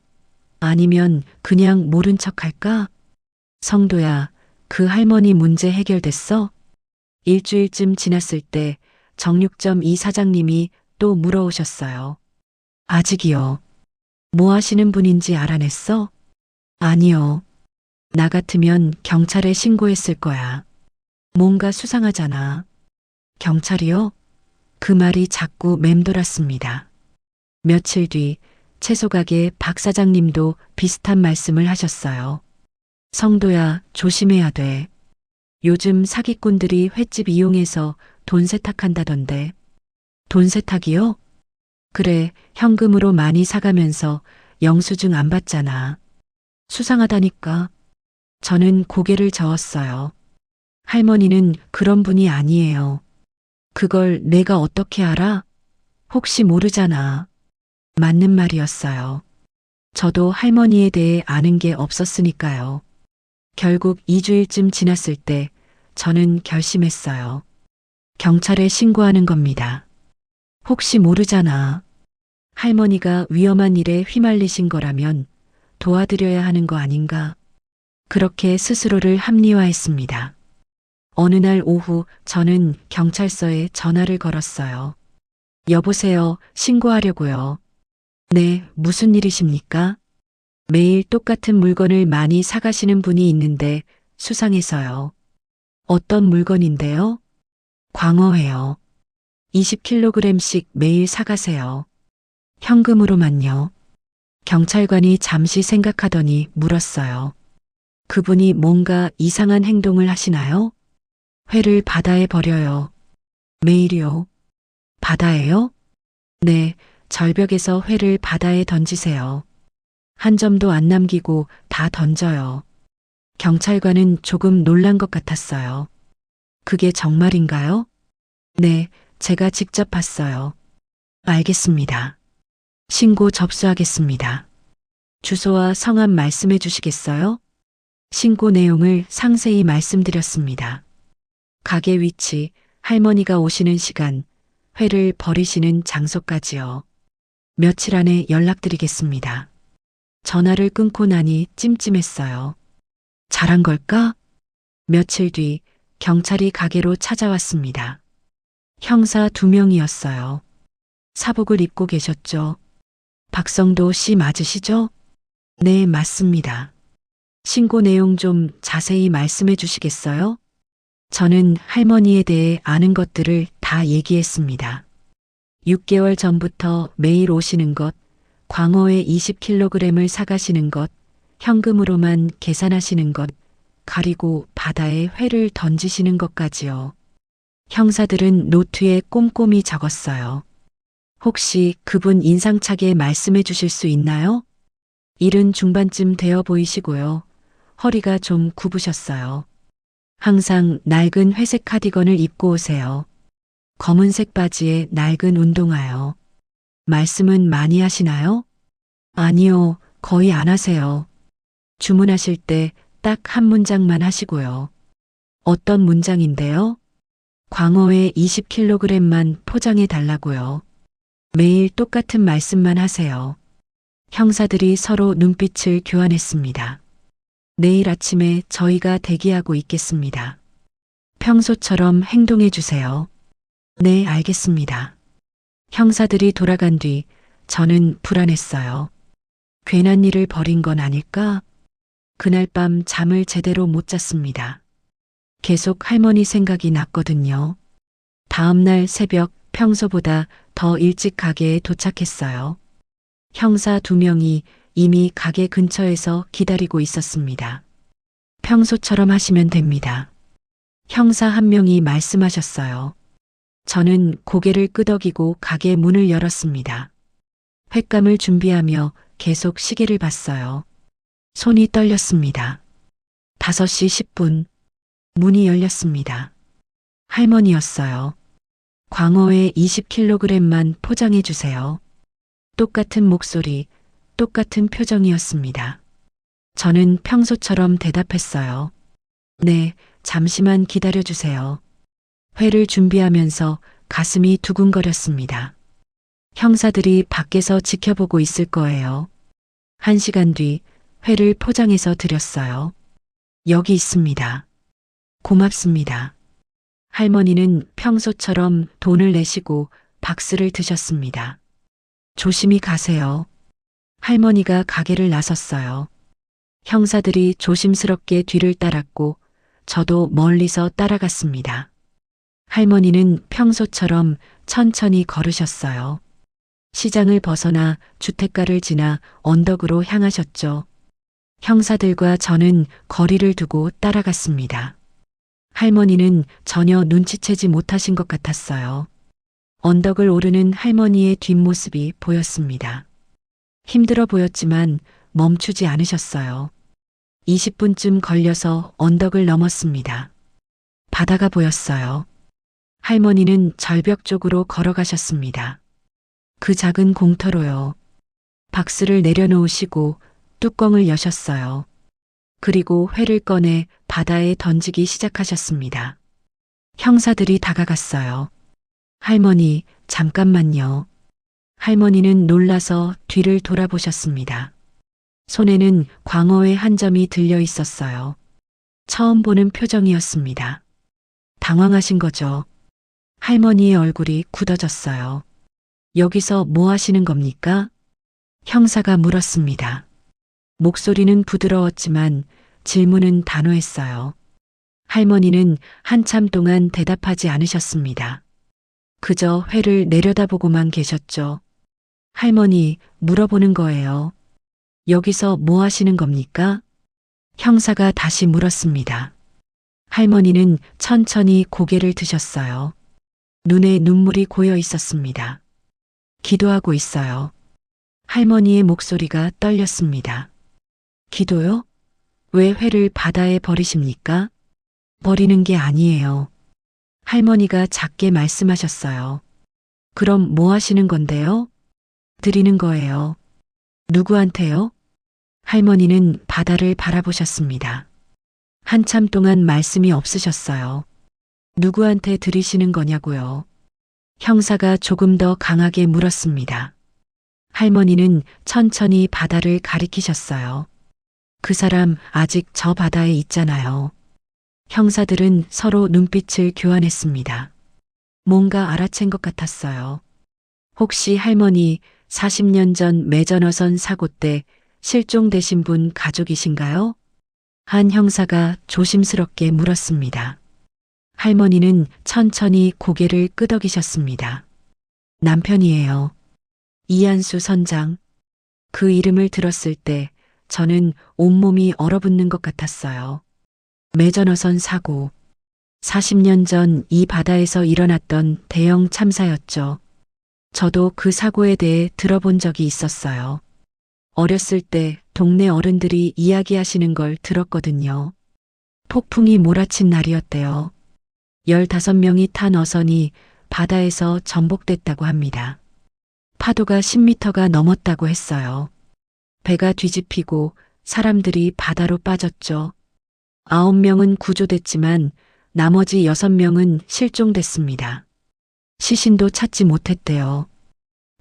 아니면 그냥 모른 척 할까? 성도야, 그 할머니 문제 해결됐어? 일주일쯤 지났을 때 정육점 이 사장님이 또 물어오셨어요. 아직이요. 뭐 하시는 분인지 알아냈어? 아니요. 나 같으면 경찰에 신고했을 거야. 뭔가 수상하잖아. 경찰이요? 그 말이 자꾸 맴돌았습니다. 며칠 뒤 채소가게 박 사장님도 비슷한 말씀을 하셨어요. 성도야, 조심해야 돼. 요즘 사기꾼들이 횟집 이용해서 돈 세탁한다던데. 돈 세탁이요? 그래, 현금으로 많이 사가면서 영수증 안 받잖아. 수상하다니까. 저는 고개를 저었어요. 할머니는 그런 분이 아니에요. 그걸 내가 어떻게 알아? 혹시 모르잖아. 맞는 말이었어요. 저도 할머니에 대해 아는 게 없었으니까요. 결국 2주일쯤 지났을 때 저는 결심했어요. 경찰에 신고하는 겁니다. 혹시 모르잖아. 할머니가 위험한 일에 휘말리신 거라면 도와드려야 하는 거 아닌가? 그렇게 스스로를 합리화했습니다. 어느 날 오후 저는 경찰서에 전화를 걸었어요. 여보세요, 신고하려고요. 네, 무슨 일이십니까? 매일 똑같은 물건을 많이 사가시는 분이 있는데 수상해서요. 어떤 물건인데요? 광어회요. 20kg씩 매일 사가세요. 현금으로만요. 경찰관이 잠시 생각하더니 물었어요. 그분이 뭔가 이상한 행동을 하시나요? 회를 바다에 버려요. 매일이요. 바다에요? 네, 절벽에서 회를 바다에 던지세요. 한 점도 안 남기고 다 던져요. 경찰관은 조금 놀란 것 같았어요. 그게 정말인가요? 네, 제가 직접 봤어요. 알겠습니다. 신고 접수하겠습니다. 주소와 성함 말씀해 주시겠어요? 신고 내용을 상세히 말씀드렸습니다. 가게 위치, 할머니가 오시는 시간, 회를 버리시는 장소까지요. 며칠 안에 연락드리겠습니다. 전화를 끊고 나니 찜찜했어요. 잘한 걸까? 며칠 뒤 경찰이 가게로 찾아왔습니다. 형사 2명이었어요. 사복을 입고 계셨죠. 박성도 씨 맞으시죠? 네, 맞습니다. 신고 내용 좀 자세히 말씀해 주시겠어요? 저는 할머니에 대해 아는 것들을 다 얘기했습니다. 6개월 전부터 매일 오시는 것, 광어회 20kg을 사가시는 것, 현금으로만 계산하시는 것, 그리고 바다에 회를 던지시는 것까지요. 형사들은 노트에 꼼꼼히 적었어요. 혹시 그분 인상차게 말씀해 주실 수 있나요? 일은 중반쯤 되어 보이시고요. 허리가 좀 굽으셨어요. 항상 낡은 회색 카디건을 입고 오세요. 검은색 바지에 낡은 운동화요. 말씀은 많이 하시나요? 아니요, 거의 안 하세요. 주문하실 때 딱 한 문장만 하시고요. 어떤 문장인데요? 광어회 20kg만 포장해 달라고요. 매일 똑같은 말씀만 하세요. 형사들이 서로 눈빛을 교환했습니다. 내일 아침에 저희가 대기하고 있겠습니다. 평소처럼 행동해 주세요. 네, 알겠습니다. 형사들이 돌아간 뒤 저는 불안했어요. 괜한 일을 벌인 건 아닐까? 그날 밤 잠을 제대로 못 잤습니다. 계속 할머니 생각이 났거든요. 다음 날 새벽 평소보다 더 일찍 가게에 도착했어요. 형사 2명이 이미 가게 근처에서 기다리고 있었습니다. 평소처럼 하시면 됩니다. 형사 1명이 말씀하셨어요. 저는 고개를 끄덕이고 가게 문을 열었습니다. 횟감을 준비하며 계속 시계를 봤어요. 손이 떨렸습니다. 5시 10분. 문이 열렸습니다. 할머니였어요. 광어회 20kg만 포장해 주세요. 똑같은 목소리, 똑같은 표정이었습니다. 저는 평소처럼 대답했어요. 네, 잠시만 기다려 주세요. 회를 준비하면서 가슴이 두근거렸습니다. 형사들이 밖에서 지켜보고 있을 거예요. 1시간 뒤 회를 포장해서 드렸어요. 여기 있습니다. 고맙습니다. 할머니는 평소처럼 돈을 내시고 박스를 드셨습니다. 조심히 가세요. 할머니가 가게를 나섰어요. 형사들이 조심스럽게 뒤를 따랐고 저도 멀리서 따라갔습니다. 할머니는 평소처럼 천천히 걸으셨어요. 시장을 벗어나 주택가를 지나 언덕으로 향하셨죠. 형사들과 저는 거리를 두고 따라갔습니다. 할머니는 전혀 눈치채지 못하신 것 같았어요. 언덕을 오르는 할머니의 뒷모습이 보였습니다. 힘들어 보였지만 멈추지 않으셨어요. 20분쯤 걸려서 언덕을 넘었습니다. 바다가 보였어요. 할머니는 절벽 쪽으로 걸어가셨습니다. 그 작은 공터로요. 박스를 내려놓으시고 뚜껑을 여셨어요. 그리고 회를 꺼내 바다에 던지기 시작하셨습니다. 형사들이 다가갔어요. 할머니, 잠깐만요. 할머니는 놀라서 뒤를 돌아보셨습니다. 손에는 광어회 한 점이 들려 있었어요. 처음 보는 표정이었습니다. 당황하신 거죠. 할머니의 얼굴이 굳어졌어요. 여기서 뭐 하시는 겁니까? 형사가 물었습니다. 목소리는 부드러웠지만 질문은 단호했어요. 할머니는 한참 동안 대답하지 않으셨습니다. 그저 회를 내려다보고만 계셨죠. 할머니, 물어보는 거예요. 여기서 뭐 하시는 겁니까? 형사가 다시 물었습니다. 할머니는 천천히 고개를 드셨어요. 눈에 눈물이 고여 있었습니다. 기도하고 있어요. 할머니의 목소리가 떨렸습니다. 기도요? 왜 회를 바다에 버리십니까? 버리는 게 아니에요. 할머니가 작게 말씀하셨어요. 그럼 뭐 하시는 건데요? 드리는 거예요. 누구한테요? 할머니는 바다를 바라보셨습니다. 한참 동안 말씀이 없으셨어요. 누구한테 드리시는 거냐고요? 형사가 조금 더 강하게 물었습니다. 할머니는 천천히 바다를 가리키셨어요. 그 사람 아직 저 바다에 있잖아요. 형사들은 서로 눈빛을 교환했습니다. 뭔가 알아챈 것 같았어요. 혹시 할머니 40년 전 매전어선 사고 때 실종되신 분 가족이신가요? 한 형사가 조심스럽게 물었습니다. 할머니는 천천히 고개를 끄덕이셨습니다. 남편이에요. 이한수 선장. 그 이름을 들었을 때 저는 온몸이 얼어붙는 것 같았어요. 매전어선 사고. 40년 전 이 바다에서 일어났던 대형 참사였죠. 저도 그 사고에 대해 들어본 적이 있었어요. 어렸을 때 동네 어른들이 이야기하시는 걸 들었거든요. 폭풍이 몰아친 날이었대요. 15명이 탄 어선이 바다에서 전복됐다고 합니다. 파도가 10m가 넘었다고 했어요. 배가 뒤집히고 사람들이 바다로 빠졌죠. 9명은 구조됐지만 나머지 6명은 실종됐습니다. 시신도 찾지 못했대요.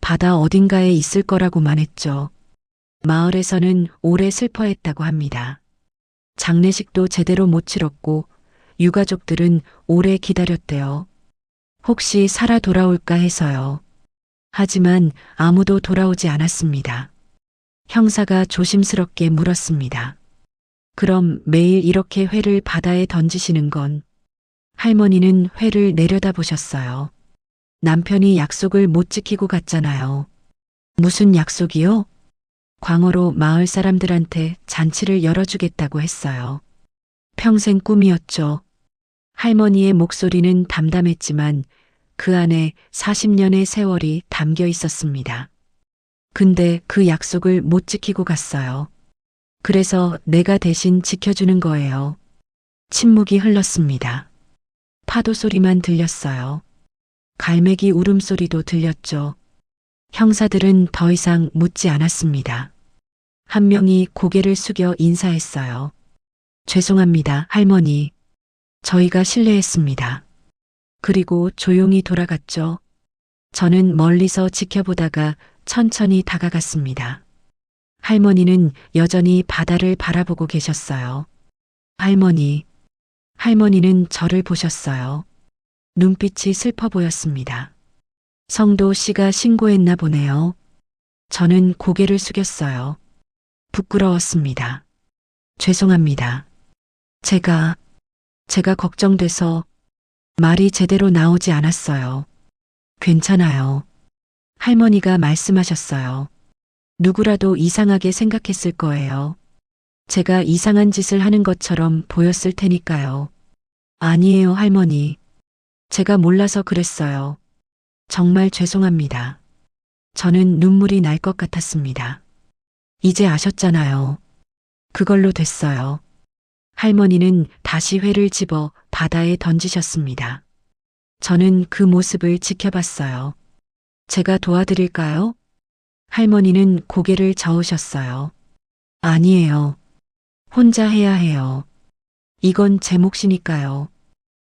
바다 어딘가에 있을 거라고만 했죠. 마을에서는 오래 슬퍼했다고 합니다. 장례식도 제대로 못 치렀고 유가족들은 오래 기다렸대요. 혹시 살아 돌아올까 해서요. 하지만 아무도 돌아오지 않았습니다. 형사가 조심스럽게 물었습니다. 그럼 매일 이렇게 회를 바다에 던지시는 건? 할머니는 회를 내려다보셨어요. 남편이 약속을 못 지키고 갔잖아요. 무슨 약속이요? 광어로 마을 사람들한테 잔치를 열어주겠다고 했어요. 평생 꿈이었죠. 할머니의 목소리는 담담했지만 그 안에 40년의 세월이 담겨 있었습니다. 근데 그 약속을 못 지키고 갔어요. 그래서 내가 대신 지켜주는 거예요. 침묵이 흘렀습니다. 파도 소리만 들렸어요. 갈매기 울음소리도 들렸죠. 형사들은 더 이상 묻지 않았습니다. 한 명이 고개를 숙여 인사했어요. 죄송합니다, 할머니. 저희가 실례했습니다. 그리고 조용히 돌아갔죠. 저는 멀리서 지켜보다가 천천히 다가갔습니다. 할머니는 여전히 바다를 바라보고 계셨어요. 할머니는 저를 보셨어요. 눈빛이 슬퍼 보였습니다. 성도 씨가 신고했나 보네요. 저는 고개를 숙였어요. 부끄러웠습니다. 죄송합니다. 제가 걱정돼서 말이 제대로 나오지 않았어요. 괜찮아요. 할머니가 말씀하셨어요. 누구라도 이상하게 생각했을 거예요. 제가 이상한 짓을 하는 것처럼 보였을 테니까요. 아니에요, 할머니. 제가 몰라서 그랬어요. 정말 죄송합니다. 저는 눈물이 날 것 같았습니다. 이제 아셨잖아요. 그걸로 됐어요. 할머니는 다시 회를 집어 바다에 던지셨습니다. 저는 그 모습을 지켜봤어요. 제가 도와드릴까요? 할머니는 고개를 저으셨어요. 아니에요. 혼자 해야 해요. 이건 제 몫이니까요.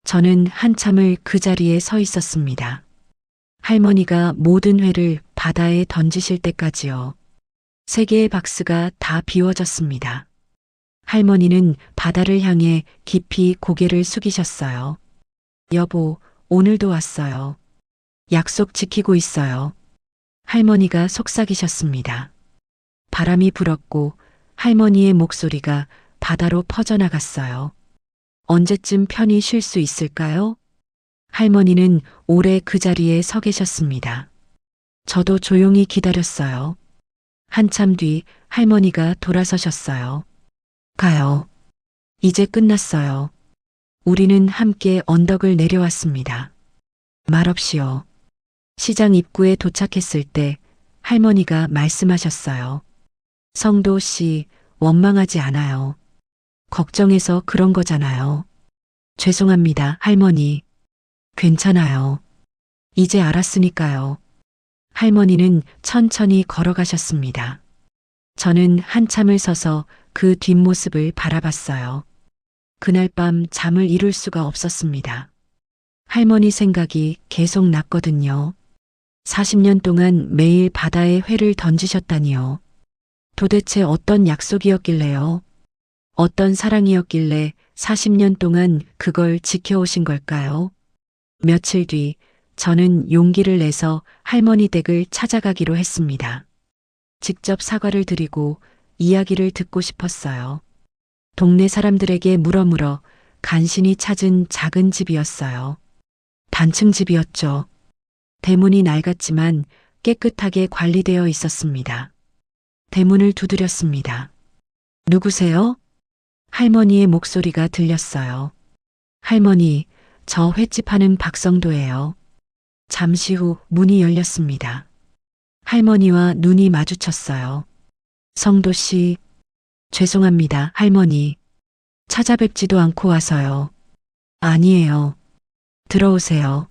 저는 한참을 그 자리에 서 있었습니다. 할머니가 모든 회를 바다에 던지실 때까지요. 3개의 박스가 다 비워졌습니다. 할머니는 바다를 향해 깊이 고개를 숙이셨어요. 여보, 오늘도 왔어요. 약속 지키고 있어요. 할머니가 속삭이셨습니다. 바람이 불었고 할머니의 목소리가 바다로 퍼져나갔어요. 언제쯤 편히 쉴 수 있을까요? 할머니는 오래 그 자리에 서 계셨습니다. 저도 조용히 기다렸어요. 한참 뒤 할머니가 돌아서셨어요. 가요. 이제 끝났어요. 우리는 함께 언덕을 내려왔습니다. 말없이요. 시장 입구에 도착했을 때 할머니가 말씀하셨어요. 성도 씨, 원망하지 않아요. 걱정해서 그런 거잖아요. 죄송합니다, 할머니. 괜찮아요. 이제 알았으니까요. 할머니는 천천히 걸어가셨습니다. 저는 한참을 서서 그 뒷모습을 바라봤어요. 그날 밤 잠을 이룰 수가 없었습니다. 할머니 생각이 계속 났거든요. 40년 동안 매일 바다에 회를 던지셨다니요. 도대체 어떤 약속이었길래요? 어떤 사랑이었길래 40년 동안 그걸 지켜오신 걸까요? 며칠 뒤 저는 용기를 내서 할머니 댁을 찾아가기로 했습니다. 직접 사과를 드리고 이야기를 듣고 싶었어요. 동네 사람들에게 물어물어 간신히 찾은 작은 집이었어요. 단층 집이었죠. 대문이 낡았지만 깨끗하게 관리되어 있었습니다. 대문을 두드렸습니다. 누구세요? 할머니의 목소리가 들렸어요. 할머니, 저 횟집 하는 박성도예요. 잠시 후 문이 열렸습니다. 할머니와 눈이 마주쳤어요. 성도 씨, 죄송합니다, 할머니. 찾아뵙지도 않고 와서요. 아니에요. 들어오세요.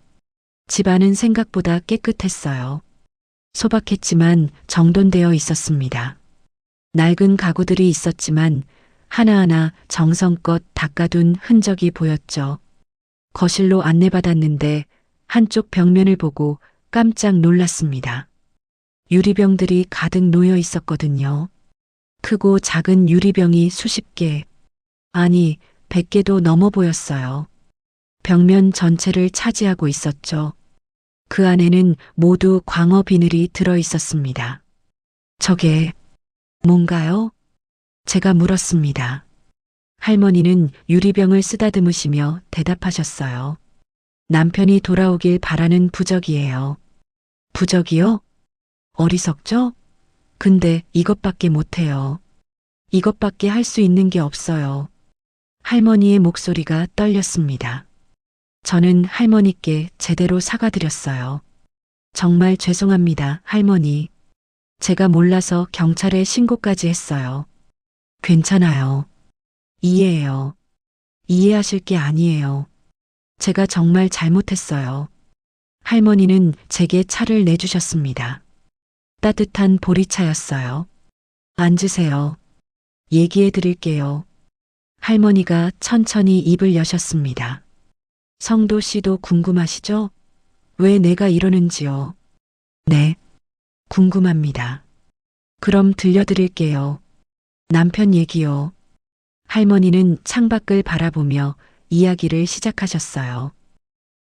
집안은 생각보다 깨끗했어요. 소박했지만 정돈되어 있었습니다. 낡은 가구들이 있었지만 하나하나 정성껏 닦아둔 흔적이 보였죠. 거실로 안내받았는데 한쪽 벽면을 보고 깜짝 놀랐습니다. 유리병들이 가득 놓여 있었거든요. 크고 작은 유리병이 수십 개, 아니 100개도 넘어 보였어요. 벽면 전체를 차지하고 있었죠. 그 안에는 모두 광어 비늘이 들어 있었습니다. 저게 뭔가요? 제가 물었습니다. 할머니는 유리병을 쓰다듬으시며 대답하셨어요. 남편이 돌아오길 바라는 부적이에요. 부적이요? 어리석죠? 근데 이것밖에 못해요. 이것밖에 할 수 있는 게 없어요. 할머니의 목소리가 떨렸습니다. 저는 할머니께 제대로 사과드렸어요. 정말 죄송합니다, 할머니. 제가 몰라서 경찰에 신고까지 했어요. 괜찮아요. 이해해요. 이해하실 게 아니에요. 제가 정말 잘못했어요. 할머니는 제게 차를 내주셨습니다. 따뜻한 보리차였어요. 앉으세요. 얘기해 드릴게요. 할머니가 천천히 입을 여셨습니다. 성도 씨도 궁금하시죠? 왜 내가 이러는지요? 네, 궁금합니다. 그럼 들려드릴게요. 남편 얘기요. 할머니는 창밖을 바라보며 이야기를 시작하셨어요.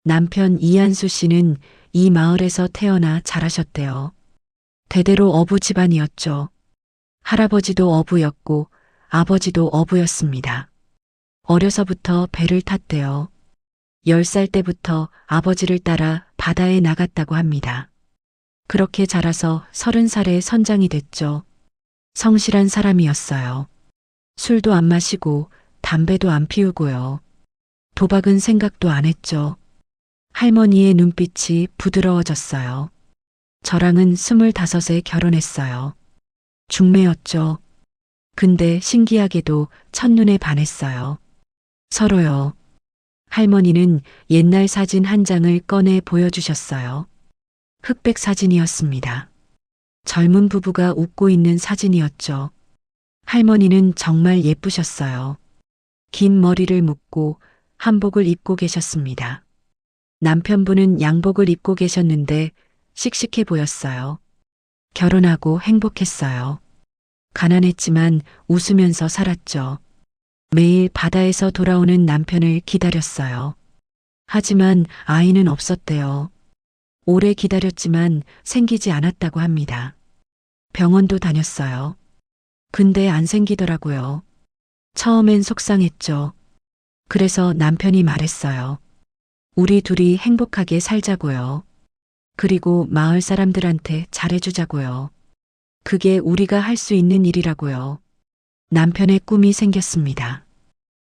남편 이한수 씨는 이 마을에서 태어나 자라셨대요. 대대로 어부 집안이었죠. 할아버지도 어부였고 아버지도 어부였습니다. 어려서부터 배를 탔대요. 10살 때부터 아버지를 따라 바다에 나갔다고 합니다. 그렇게 자라서 30살에 선장이 됐죠. 성실한 사람이었어요. 술도 안 마시고 담배도 안 피우고요. 도박은 생각도 안 했죠. 할머니의 눈빛이 부드러워졌어요. 저랑은 25에 결혼했어요. 중매였죠. 근데 신기하게도 첫눈에 반했어요. 서로요. 할머니는 옛날 사진 한 장을 꺼내 보여주셨어요. 흑백 사진이었습니다. 젊은 부부가 웃고 있는 사진이었죠. 할머니는 정말 예쁘셨어요. 긴 머리를 묶고 한복을 입고 계셨습니다. 남편분은 양복을 입고 계셨는데 씩씩해 보였어요. 결혼하고 행복했어요. 가난했지만 웃으면서 살았죠. 매일 바다에서 돌아오는 남편을 기다렸어요. 하지만 아이는 없었대요. 오래 기다렸지만 생기지 않았다고 합니다. 병원도 다녔어요. 근데 안 생기더라고요. 처음엔 속상했죠. 그래서 남편이 말했어요. 우리 둘이 행복하게 살자고요. 그리고 마을 사람들한테 잘해주자고요. 그게 우리가 할 수 있는 일이라고요. 남편의 꿈이 생겼습니다.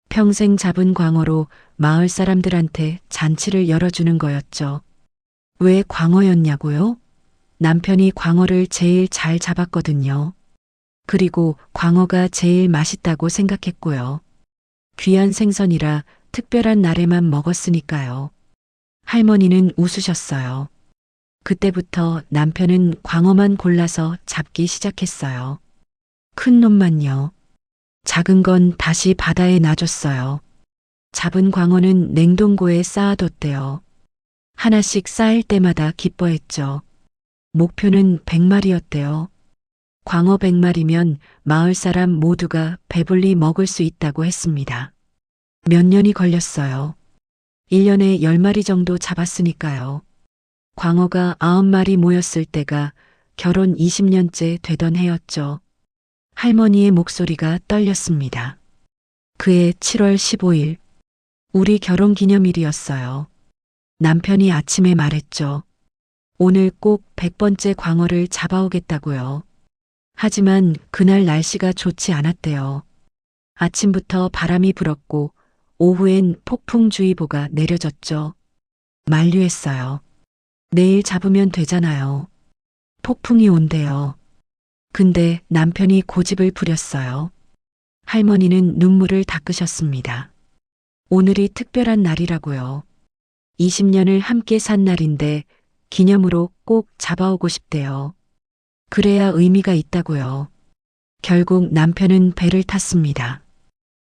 평생 잡은 광어로 마을 사람들한테 잔치를 열어주는 거였죠. 왜 광어였냐고요? 남편이 광어를 제일 잘 잡았거든요. 그리고 광어가 제일 맛있다고 생각했고요. 귀한 생선이라 특별한 날에만 먹었으니까요. 할머니는 웃으셨어요. 그때부터 남편은 광어만 골라서 잡기 시작했어요. 큰 놈만요. 작은 건 다시 바다에 놔줬어요. 잡은 광어는 냉동고에 쌓아뒀대요. 하나씩 쌓일 때마다 기뻐했죠. 목표는 100마리였대요. 광어 100마리면 마을 사람 모두가 배불리 먹을 수 있다고 했습니다. 몇 년이 걸렸어요. 1년에 10마리 정도 잡았으니까요. 광어가 9마리 모였을 때가 결혼 20년째 되던 해였죠. 할머니의 목소리가 떨렸습니다. 그해 7월 15일, 우리 결혼 기념일이었어요. 남편이 아침에 말했죠. 오늘 꼭 100번째 광어를 잡아오겠다고요. 하지만 그날 날씨가 좋지 않았대요. 아침부터 바람이 불었고 오후엔 폭풍주의보가 내려졌죠. 만류했어요. 내일 잡으면 되잖아요. 폭풍이 온대요. 근데 남편이 고집을 부렸어요. 할머니는 눈물을 닦으셨습니다. 오늘이 특별한 날이라고요. 20년을 함께 산 날인데 기념으로 꼭 잡아오고 싶대요. 그래야 의미가 있다고요. 결국 남편은 배를 탔습니다.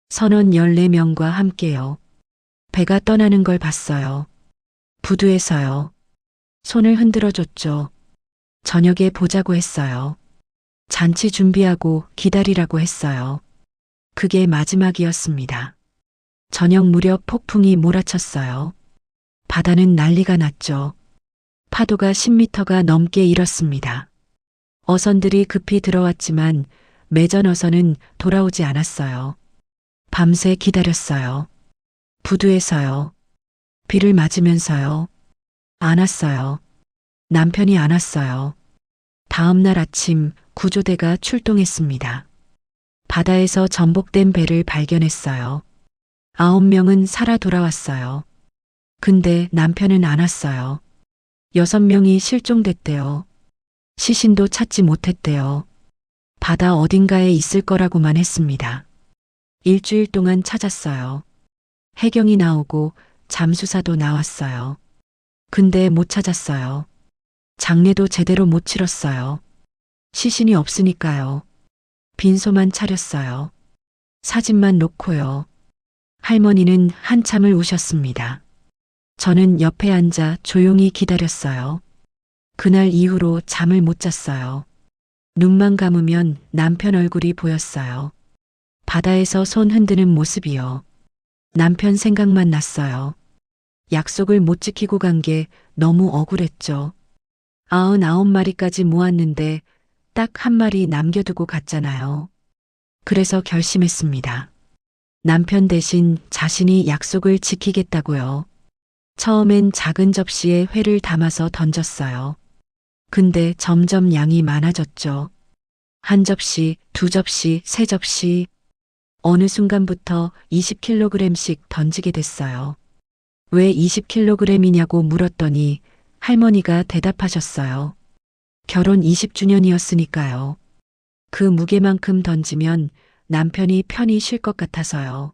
선원 14명과 함께요. 배가 떠나는 걸 봤어요. 부두에서요. 손을 흔들어 줬죠. 저녁에 보자고 했어요. 잔치 준비하고 기다리라고 했어요. 그게 마지막이었습니다. 저녁 무렵 폭풍이 몰아쳤어요. 바다는 난리가 났죠. 파도가 10m가 넘게 일었습니다. 어선들이 급히 들어왔지만 매전 어선은 돌아오지 않았어요. 밤새 기다렸어요. 부두에서요. 비를 맞으면서요. 안 왔어요. 남편이 안 왔어요. 다음 날 아침 구조대가 출동했습니다. 바다에서 전복된 배를 발견했어요. 9명은 살아 돌아왔어요. 근데 남편은 안 왔어요. 6명이 실종됐대요. 시신도 찾지 못했대요. 바다 어딘가에 있을 거라고만 했습니다. 일주일 동안 찾았어요. 해경이 나오고 잠수사도 나왔어요. 근데 못 찾았어요. 장례도 제대로 못 치렀어요. 시신이 없으니까요. 빈소만 차렸어요. 사진만 놓고요. 할머니는 한참을 우셨습니다. 저는 옆에 앉아 조용히 기다렸어요. 그날 이후로 잠을 못 잤어요. 눈만 감으면 남편 얼굴이 보였어요. 바다에서 손 흔드는 모습이요. 남편 생각만 났어요. 약속을 못 지키고 간 게 너무 억울했죠. 99마리까지 모았는데 딱 한 마리 남겨두고 갔잖아요. 그래서 결심했습니다. 남편 대신 자신이 약속을 지키겠다고요. 처음엔 작은 접시에 회를 담아서 던졌어요. 근데 점점 양이 많아졌죠. 한 접시, 두 접시, 세 접시. 어느 순간부터 20kg씩 던지게 됐어요. 왜 20kg이냐고 물었더니 할머니가 대답하셨어요. 결혼 20주년이었으니까요. 그 무게만큼 던지면 남편이 편히 쉴 것 같아서요.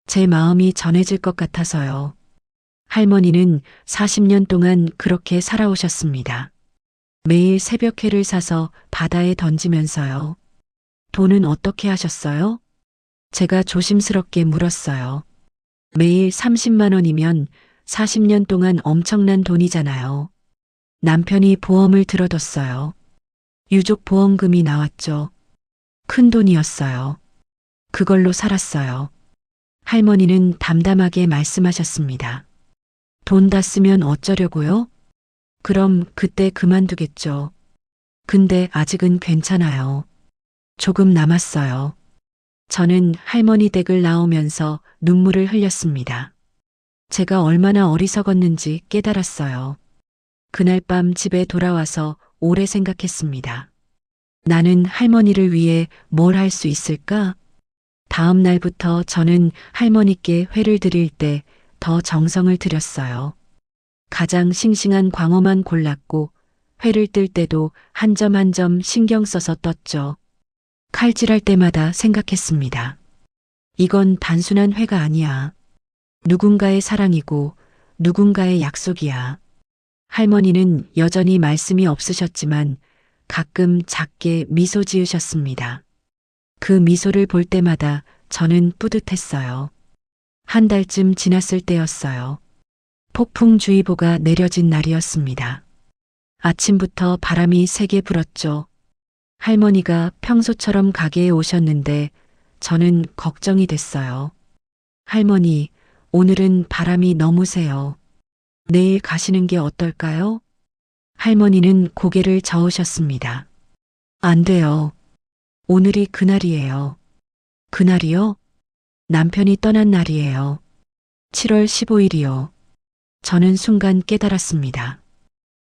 제 마음이 전해질 것 같아서요. 할머니는 40년 동안 그렇게 살아오셨습니다. 매일 새벽회를 사서 바다에 던지면서요. 돈은 어떻게 하셨어요? 제가 조심스럽게 물었어요. 매일 30만 원이면 40년 동안 엄청난 돈이잖아요. 남편이 보험을 들어뒀어요. 유족 보험금이 나왔죠. 큰 돈이었어요. 그걸로 살았어요. 할머니는 담담하게 말씀하셨습니다. 돈 다 쓰면 어쩌려고요? 그럼 그때 그만두겠죠. 근데 아직은 괜찮아요. 조금 남았어요. 저는 할머니 댁을 나오면서 눈물을 흘렸습니다. 제가 얼마나 어리석었는지 깨달았어요. 그날 밤 집에 돌아와서 오래 생각했습니다. 나는 할머니를 위해 뭘 할 수 있을까? 다음 날부터 저는 할머니께 회를 드릴 때 더 정성을 들였어요. 가장 싱싱한 광어만 골랐고 회를 뜰 때도 한 점 한 점 신경 써서 떴죠. 칼질할 때마다 생각했습니다. 이건 단순한 회가 아니야. 누군가의 사랑이고 누군가의 약속이야. 할머니는 여전히 말씀이 없으셨지만 가끔 작게 미소 지으셨습니다. 그 미소를 볼 때마다 저는 뿌듯했어요. 한 달쯤 지났을 때였어요. 폭풍주의보가 내려진 날이었습니다. 아침부터 바람이 세게 불었죠. 할머니가 평소처럼 가게에 오셨는데 저는 걱정이 됐어요. 할머니, 오늘은 바람이 너무 세요. 내일 가시는 게 어떨까요? 할머니는 고개를 저으셨습니다. 안 돼요. 오늘이 그날이에요. 그날이요? 남편이 떠난 날이에요. 7월 15일이요. 저는 순간 깨달았습니다.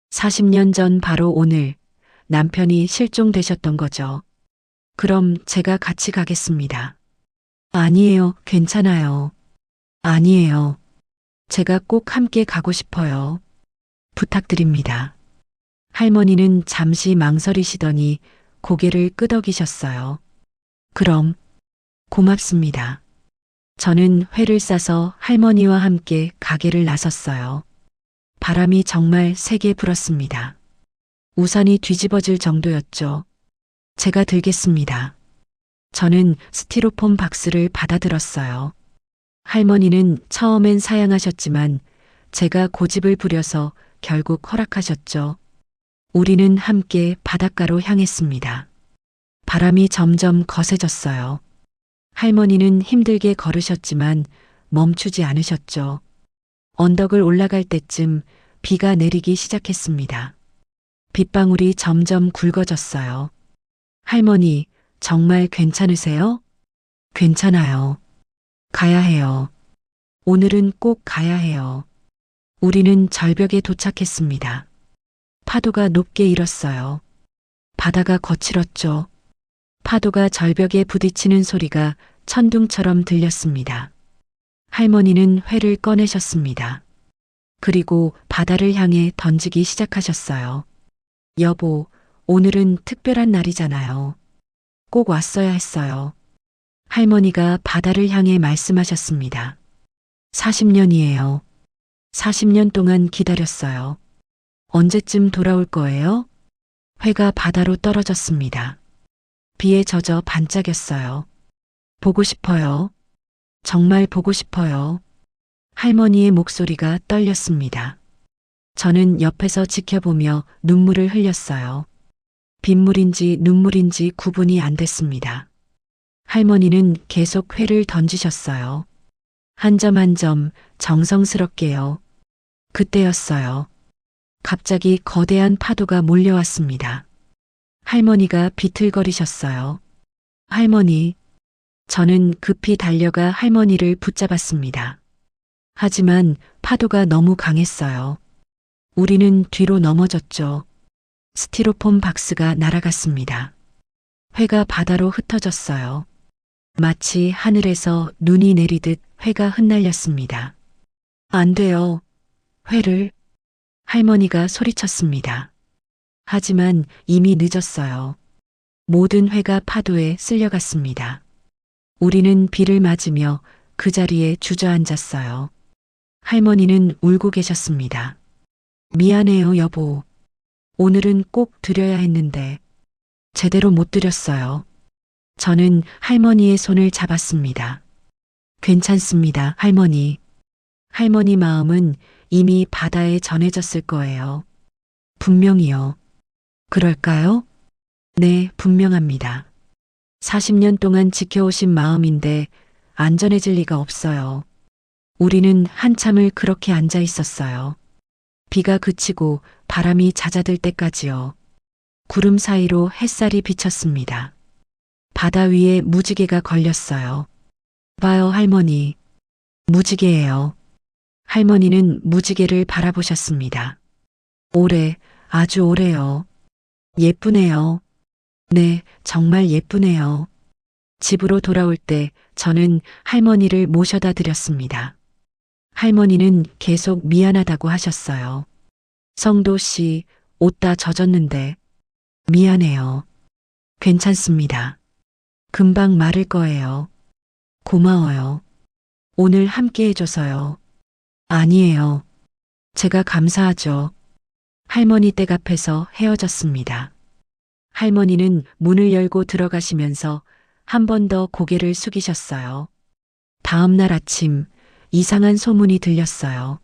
40년 전 바로 오늘 남편이 실종되셨던 거죠. 그럼 제가 같이 가겠습니다. 아니에요. 괜찮아요. 아니에요. 제가 꼭 함께 가고 싶어요. 부탁드립니다. 할머니는 잠시 망설이시더니 고개를 끄덕이셨어요. 그럼 고맙습니다. 저는 회를 싸서 할머니와 함께 가게를 나섰어요. 바람이 정말 세게 불었습니다. 우산이 뒤집어질 정도였죠. 제가 들겠습니다. 저는 스티로폼 박스를 받아들었어요. 할머니는 처음엔 사양하셨지만 제가 고집을 부려서 결국 허락하셨죠. 우리는 함께 바닷가로 향했습니다. 바람이 점점 거세졌어요. 할머니는 힘들게 걸으셨지만 멈추지 않으셨죠. 언덕을 올라갈 때쯤 비가 내리기 시작했습니다. 빗방울이 점점 굵어졌어요. 할머니, 정말 괜찮으세요? 괜찮아요. 가야 해요. 오늘은 꼭 가야 해요. 우리는 절벽에 도착했습니다. 파도가 높게 일었어요. 바다가 거칠었죠. 파도가 절벽에 부딪히는 소리가 천둥처럼 들렸습니다. 할머니는 회를 꺼내셨습니다. 그리고 바다를 향해 던지기 시작하셨어요. 여보, 오늘은 특별한 날이잖아요. 꼭 왔어야 했어요. 할머니가 바다를 향해 말씀하셨습니다. 40년이에요. 40년 동안 기다렸어요. 언제쯤 돌아올 거예요? 회가 바다로 떨어졌습니다. 비에 젖어 반짝였어요. 보고 싶어요. 정말 보고 싶어요. 할머니의 목소리가 떨렸습니다. 저는 옆에서 지켜보며 눈물을 흘렸어요. 빗물인지 눈물인지 구분이 안 됐습니다. 할머니는 계속 회를 던지셨어요. 한 점 한 점 정성스럽게요. 그때였어요. 갑자기 거대한 파도가 몰려왔습니다. 할머니가 비틀거리셨어요. 할머니, 저는 급히 달려가 할머니를 붙잡았습니다. 하지만 파도가 너무 강했어요. 우리는 뒤로 넘어졌죠. 스티로폼 박스가 날아갔습니다. 회가 바다로 흩어졌어요. 마치 하늘에서 눈이 내리듯 회가 흩날렸습니다. 안 돼요. 회를. 할머니가 소리쳤습니다. 하지만 이미 늦었어요. 모든 회가 파도에 쓸려갔습니다. 우리는 비를 맞으며 그 자리에 주저앉았어요. 할머니는 울고 계셨습니다. 미안해요, 여보. 오늘은 꼭 드려야 했는데 제대로 못 드렸어요. 저는 할머니의 손을 잡았습니다. 괜찮습니다, 할머니. 할머니 마음은 이미 바다에 전해졌을 거예요. 분명히요. 그럴까요? 네, 분명합니다. 40년 동안 지켜오신 마음인데 안전해질 리가 없어요. 우리는 한참을 그렇게 앉아 있었어요. 비가 그치고 바람이 잦아들 때까지요. 구름 사이로 햇살이 비쳤습니다. 바다 위에 무지개가 걸렸어요. 봐요, 할머니. 무지개예요. 할머니는 무지개를 바라보셨습니다. 오래, 아주 오래요. 예쁘네요. 네, 정말 예쁘네요. 집으로 돌아올 때 저는 할머니를 모셔다 드렸습니다. 할머니는 계속 미안하다고 하셨어요. 성도 씨, 옷 다 젖었는데. 미안해요. 괜찮습니다. 금방 마를 거예요. 고마워요. 오늘 함께 해줘서요. 아니에요. 제가 감사하죠. 할머니 댁 앞에서 헤어졌습니다. 할머니는 문을 열고 들어가시면서 한 번 더 고개를 숙이셨어요. 다음 날 아침 이상한 소문이 들렸어요.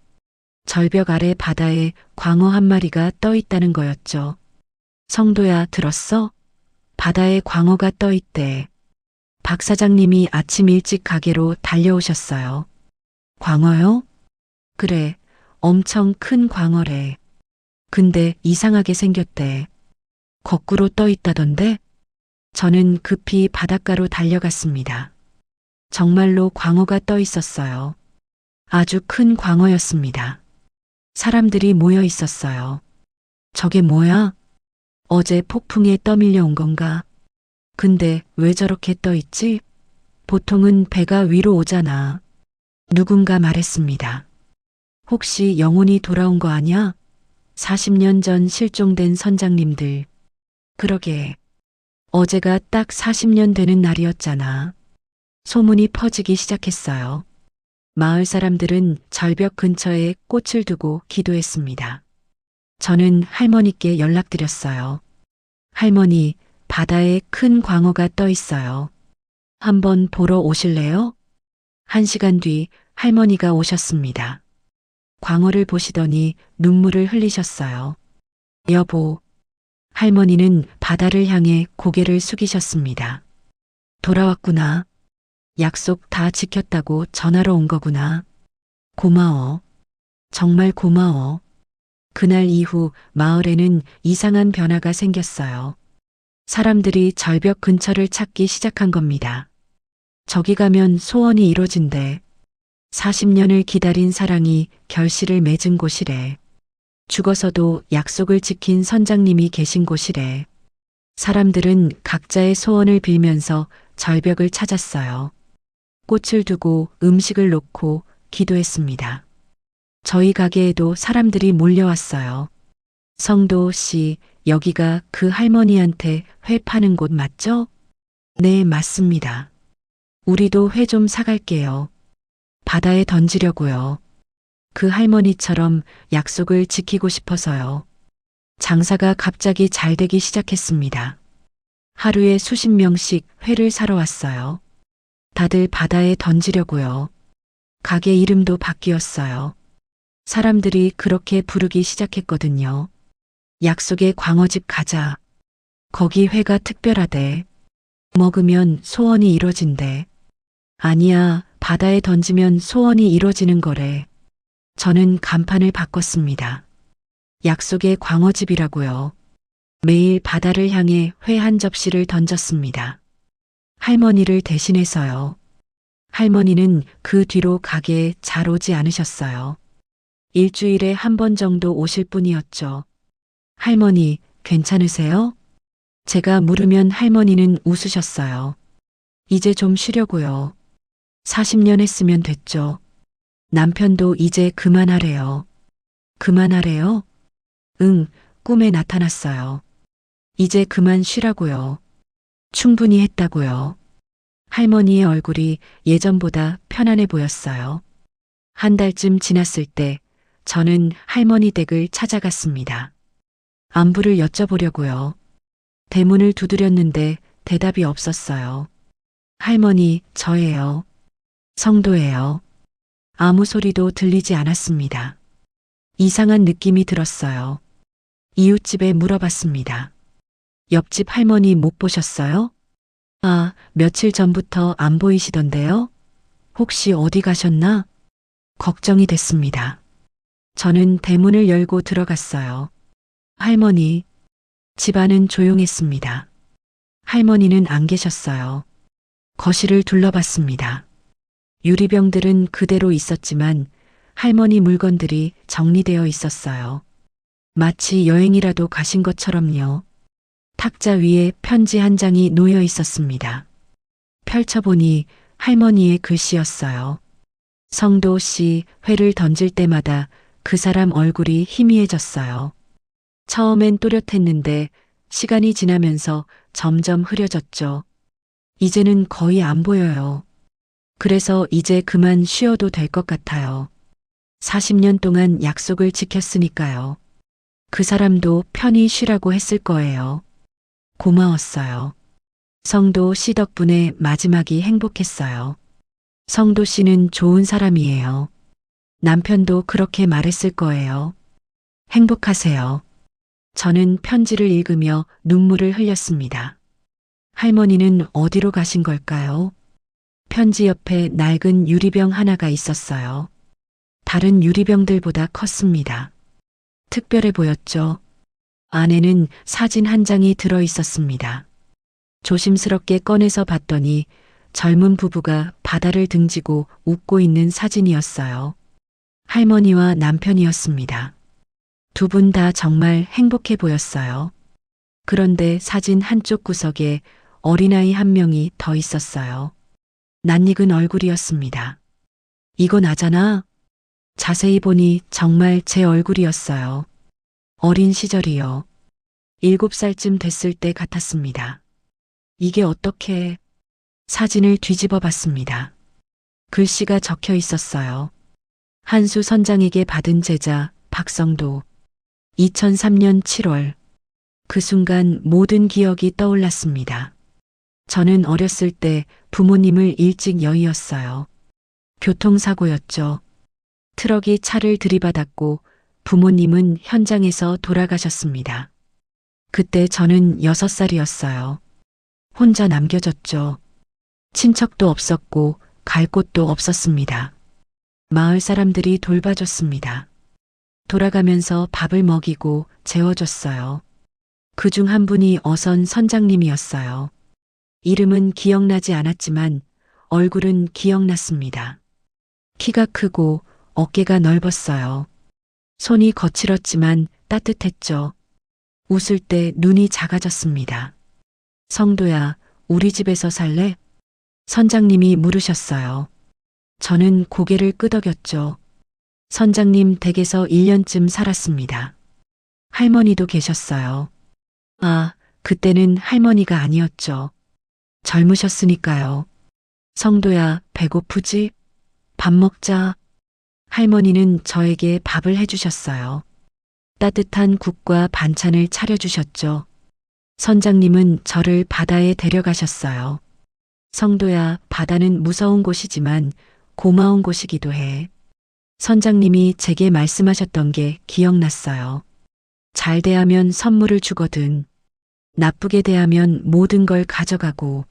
절벽 아래 바다에 광어 한 마리가 떠 있다는 거였죠. 성도야, 들었어? 바다에 광어가 떠 있대. 박 사장님이 아침 일찍 가게로 달려오셨어요. 광어요? 그래, 엄청 큰 광어래. 근데 이상하게 생겼대. 거꾸로 떠 있다던데? 저는 급히 바닷가로 달려갔습니다. 정말로 광어가 떠 있었어요. 아주 큰 광어였습니다. 사람들이 모여 있었어요. 저게 뭐야? 어제 폭풍에 떠밀려 온 건가? 근데 왜 저렇게 떠 있지? 보통은 배가 위로 오잖아. 누군가 말했습니다. 혹시 영혼이 돌아온 거 아냐? 40년 전 실종된 선장님들. 그러게. 어제가 딱 40년 되는 날이었잖아. 소문이 퍼지기 시작했어요. 마을 사람들은 절벽 근처에 꽃을 두고 기도했습니다. 저는 할머니께 연락드렸어요. 할머니, 바다에 큰 광어가 떠 있어요. 한번 보러 오실래요? 1시간 뒤 할머니가 오셨습니다. 광어를 보시더니 눈물을 흘리셨어요. 여보. 할머니는 바다를 향해 고개를 숙이셨습니다. 돌아왔구나. 약속 다 지켰다고 전화로 온 거구나. 고마워. 정말 고마워. 그날 이후 마을에는 이상한 변화가 생겼어요. 사람들이 절벽 근처를 찾기 시작한 겁니다. 저기 가면 소원이 이루어진대. 40년을 기다린 사랑이 결실을 맺은 곳이래. 죽어서도 약속을 지킨 선장님이 계신 곳이래. 사람들은 각자의 소원을 빌면서 절벽을 찾았어요. 꽃을 두고 음식을 놓고 기도했습니다. 저희 가게에도 사람들이 몰려왔어요. 성도 씨, 여기가 그 할머니한테 회 파는 곳 맞죠? 네, 맞습니다. 우리도 회 좀 사갈게요. 바다에 던지려고요. 그 할머니처럼 약속을 지키고 싶어서요. 장사가 갑자기 잘 되기 시작했습니다. 하루에 수십 명씩 회를 사러 왔어요. 다들 바다에 던지려고요. 가게 이름도 바뀌었어요. 사람들이 그렇게 부르기 시작했거든요. 약속의 광어집 가자. 거기 회가 특별하대. 먹으면 소원이 이뤄진대. 아니야, 바다에 던지면 소원이 이뤄지는 거래. 저는 간판을 바꿨습니다. 약속의 광어집이라고요. 매일 바다를 향해 회 한 접시를 던졌습니다. 할머니를 대신해서요. 할머니는 그 뒤로 가게에 잘 오지 않으셨어요. 일주일에 한 번 정도 오실 뿐이었죠. 할머니, 괜찮으세요? 제가 물으면 할머니는 웃으셨어요. 이제 좀 쉬려고요. 40년 했으면 됐죠. 남편도 이제 그만하래요. 그만하래요? 응, 꿈에 나타났어요. 이제 그만 쉬라고요. 충분히 했다고요. 할머니의 얼굴이 예전보다 편안해 보였어요. 한 달쯤 지났을 때 저는 할머니 댁을 찾아갔습니다. 안부를 여쭤보려고요. 대문을 두드렸는데 대답이 없었어요. 할머니, 저예요. 성도예요. 아무 소리도 들리지 않았습니다. 이상한 느낌이 들었어요. 이웃집에 물어봤습니다. 옆집 할머니 못 보셨어요? 아, 며칠 전부터 안 보이시던데요? 혹시 어디 가셨나? 걱정이 됐습니다. 저는 대문을 열고 들어갔어요. 할머니, 집안은 조용했습니다. 할머니는 안 계셨어요. 거실을 둘러봤습니다. 유리병들은 그대로 있었지만 할머니 물건들이 정리되어 있었어요. 마치 여행이라도 가신 것처럼요. 탁자 위에 편지 한 장이 놓여 있었습니다. 펼쳐보니 할머니의 글씨였어요. 성도 씨, 회를 던질 때마다 그 사람 얼굴이 희미해졌어요. 처음엔 또렷했는데 시간이 지나면서 점점 흐려졌죠. 이제는 거의 안 보여요. 그래서 이제 그만 쉬어도 될 것 같아요. 40년 동안 약속을 지켰으니까요. 그 사람도 편히 쉬라고 했을 거예요. 고마웠어요. 성도 씨 덕분에 마지막이 행복했어요. 성도 씨는 좋은 사람이에요. 남편도 그렇게 말했을 거예요. 행복하세요. 저는 편지를 읽으며 눈물을 흘렸습니다. 할머니는 어디로 가신 걸까요? 편지 옆에 낡은 유리병 하나가 있었어요. 다른 유리병들보다 컸습니다. 특별해 보였죠. 안에는 사진 한 장이 들어 있었습니다. 조심스럽게 꺼내서 봤더니 젊은 부부가 바다를 등지고 웃고 있는 사진이었어요. 할머니와 남편이었습니다. 두 분 다 정말 행복해 보였어요. 그런데 사진 한쪽 구석에 어린아이 한 명이 더 있었어요. 낯익은 얼굴이었습니다. 이거 나잖아. 자세히 보니 정말 제 얼굴이었어요. 어린 시절이요. 7살쯤 됐을 때 같았습니다. 이게 어떻게... 사진을 뒤집어 봤습니다. 글씨가 적혀 있었어요. 한수 선장에게 받은 제자 박성도. 2003년 7월. 그 순간 모든 기억이 떠올랐습니다. 저는 어렸을 때 부모님을 일찍 여의었어요. 교통사고였죠. 트럭이 차를 들이받았고 부모님은 현장에서 돌아가셨습니다. 그때 저는 6살이었어요. 혼자 남겨졌죠. 친척도 없었고 갈 곳도 없었습니다. 마을 사람들이 돌봐줬습니다. 돌아가면서 밥을 먹이고 재워줬어요. 그중 한 분이 어선 선장님이었어요. 이름은 기억나지 않았지만 얼굴은 기억났습니다. 키가 크고 어깨가 넓었어요. 손이 거칠었지만 따뜻했죠. 웃을 때 눈이 작아졌습니다. 성도야, 우리 집에서 살래? 선장님이 물으셨어요. 저는 고개를 끄덕였죠. 선장님 댁에서 1년쯤 살았습니다. 할머니도 계셨어요. 아, 그때는 할머니가 아니었죠. 젊으셨으니까요. 성도야, 배고프지? 밥 먹자. 할머니는 저에게 밥을 해주셨어요. 따뜻한 국과 반찬을 차려주셨죠. 선장님은 저를 바다에 데려가셨어요. 성도야, 바다는 무서운 곳이지만 고마운 곳이기도 해. 선장님이 제게 말씀하셨던 게 기억났어요. 잘 대하면 선물을 주거든. 나쁘게 대하면 모든 걸 가져가고.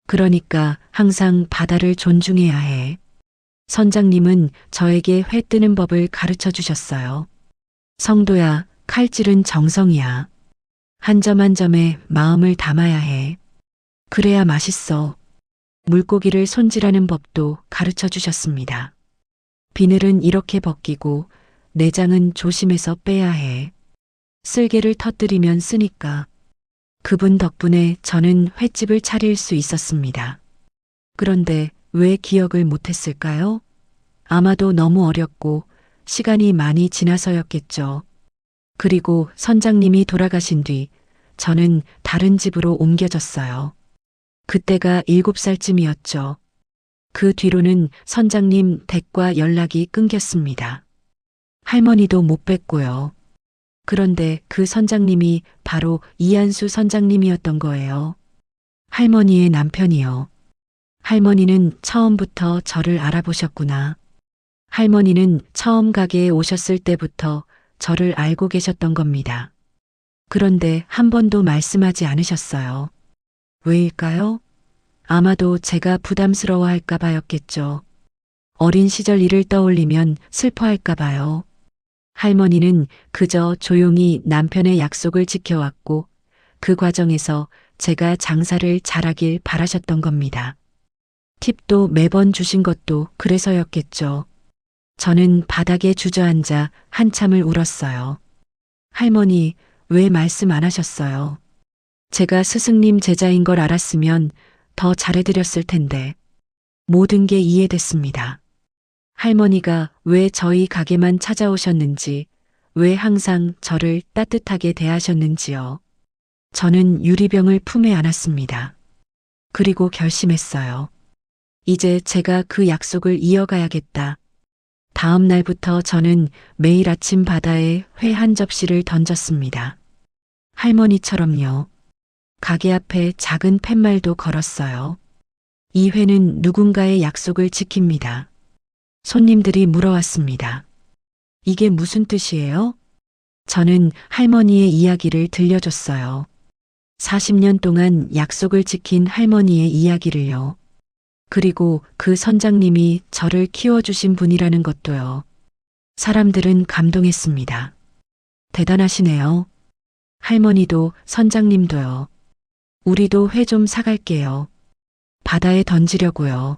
그러니까 항상 바다를 존중해야 해. 선장님은 저에게 회 뜨는 법을 가르쳐 주셨어요. 성도야, 칼질은 정성이야. 한 점 한 점에 마음을 담아야 해. 그래야 맛있어. 물고기를 손질하는 법도 가르쳐 주셨습니다. 비늘은 이렇게 벗기고 내장은 조심해서 빼야 해. 쓸개를 터뜨리면 쓰니까. 그분 덕분에 저는 횟집을 차릴 수 있었습니다. 그런데 왜 기억을 못했을까요? 아마도 너무 어렸고 시간이 많이 지나서였겠죠. 그리고 선장님이 돌아가신 뒤 저는 다른 집으로 옮겨졌어요. 그때가 7살쯤이었죠. 그 뒤로는 선장님 댁과 연락이 끊겼습니다. 할머니도 못 뵀고요. 그런데 그 선장님이 바로 이한수 선장님이었던 거예요. 할머니의 남편이요. 할머니는 처음부터 저를 알아보셨구나. 할머니는 처음 가게에 오셨을 때부터 저를 알고 계셨던 겁니다. 그런데 한 번도 말씀하지 않으셨어요. 왜일까요? 아마도 제가 부담스러워할까 봐였겠죠. 어린 시절 일을 떠올리면 슬퍼할까 봐요. 할머니는 그저 조용히 남편의 약속을 지켜왔고 그 과정에서 제가 장사를 잘하길 바라셨던 겁니다. 팁도 매번 주신 것도 그래서였겠죠. 저는 바닥에 주저앉아 한참을 울었어요. 할머니, 왜 말씀 안 하셨어요? 제가 스승님 제자인 걸 알았으면 더 잘해드렸을 텐데. 모든 게 이해됐습니다. 할머니가 왜 저희 가게만 찾아오셨는지, 왜 항상 저를 따뜻하게 대하셨는지요. 저는 유리병을 품에 안았습니다. 그리고 결심했어요. 이제 제가 그 약속을 이어가야겠다. 다음 날부터 저는 매일 아침 바다에 회 한 접시를 던졌습니다. 할머니처럼요. 가게 앞에 작은 팻말도 걸었어요. 이 회는 누군가의 약속을 지킵니다. 손님들이 물어왔습니다. 이게 무슨 뜻이에요? 저는 할머니의 이야기를 들려줬어요. 40년 동안 약속을 지킨 할머니의 이야기를요. 그리고 그 선장님이 저를 키워주신 분이라는 것도요. 사람들은 감동했습니다. 대단하시네요. 할머니도 선장님도요. 우리도 회 좀 사갈게요. 바다에 던지려고요.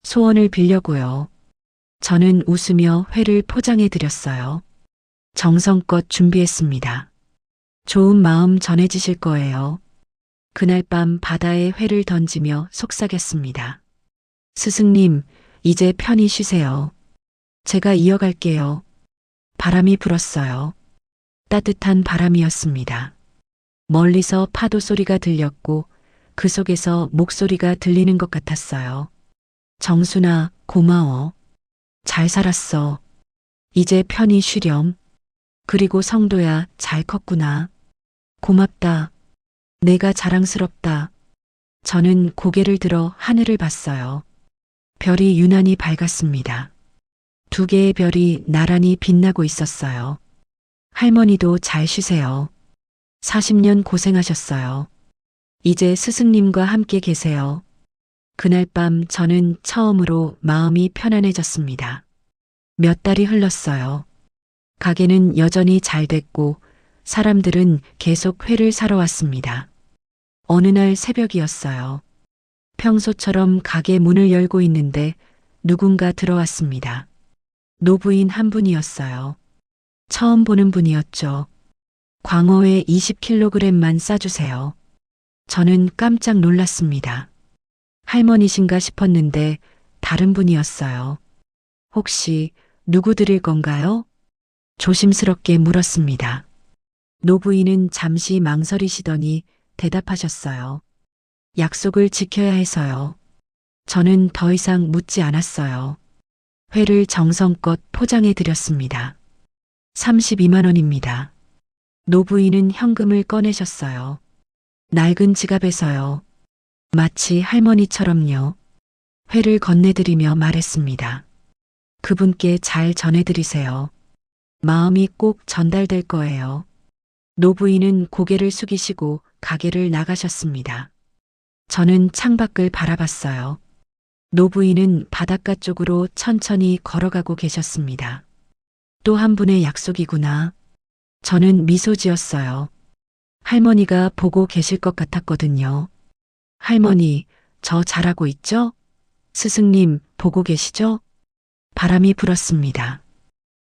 소원을 빌려고요. 저는 웃으며 회를 포장해 드렸어요. 정성껏 준비했습니다. 좋은 마음 전해지실 거예요. 그날 밤 바다에 회를 던지며 속삭였습니다. 스승님, 이제 편히 쉬세요. 제가 이어갈게요. 바람이 불었어요. 따뜻한 바람이었습니다. 멀리서 파도 소리가 들렸고 그 속에서 목소리가 들리는 것 같았어요. 정순아, 고마워. 잘 살았어. 이제 편히 쉬렴. 그리고 성도야, 잘 컸구나. 고맙다. 내가 자랑스럽다. 저는 고개를 들어 하늘을 봤어요. 별이 유난히 밝았습니다. 두 개의 별이 나란히 빛나고 있었어요. 할머니도 잘 쉬세요. 40년 고생하셨어요. 이제 스승님과 함께 계세요. 그날 밤 저는 처음으로 마음이 편안해졌습니다. 몇 달이 흘렀어요. 가게는 여전히 잘 됐고 사람들은 계속 회를 사러 왔습니다. 어느 날 새벽이었어요. 평소처럼 가게 문을 열고 있는데 누군가 들어왔습니다. 노부인 한 분이었어요. 처음 보는 분이었죠. 광어회 20kg만 싸주세요. 저는 깜짝 놀랐습니다. 할머니신가 싶었는데 다른 분이었어요. 혹시 누구 드릴 건가요? 조심스럽게 물었습니다. 노부인은 잠시 망설이시더니 대답하셨어요. 약속을 지켜야 해서요. 저는 더 이상 묻지 않았어요. 회를 정성껏 포장해 드렸습니다. 32만 원입니다. 노부인은 현금을 꺼내셨어요. 낡은 지갑에서요. 마치 할머니처럼요. 회를 건네드리며 말했습니다. 그분께 잘 전해드리세요. 마음이 꼭 전달될 거예요. 노부인은 고개를 숙이시고 가게를 나가셨습니다. 저는 창밖을 바라봤어요. 노부인은 바닷가 쪽으로 천천히 걸어가고 계셨습니다. 또 한 분의 약속이구나. 저는 미소 지었어요. 할머니가 보고 계실 것 같았거든요. 할머니, 저 잘하고 있죠? 스승님, 보고 계시죠? 바람이 불었습니다.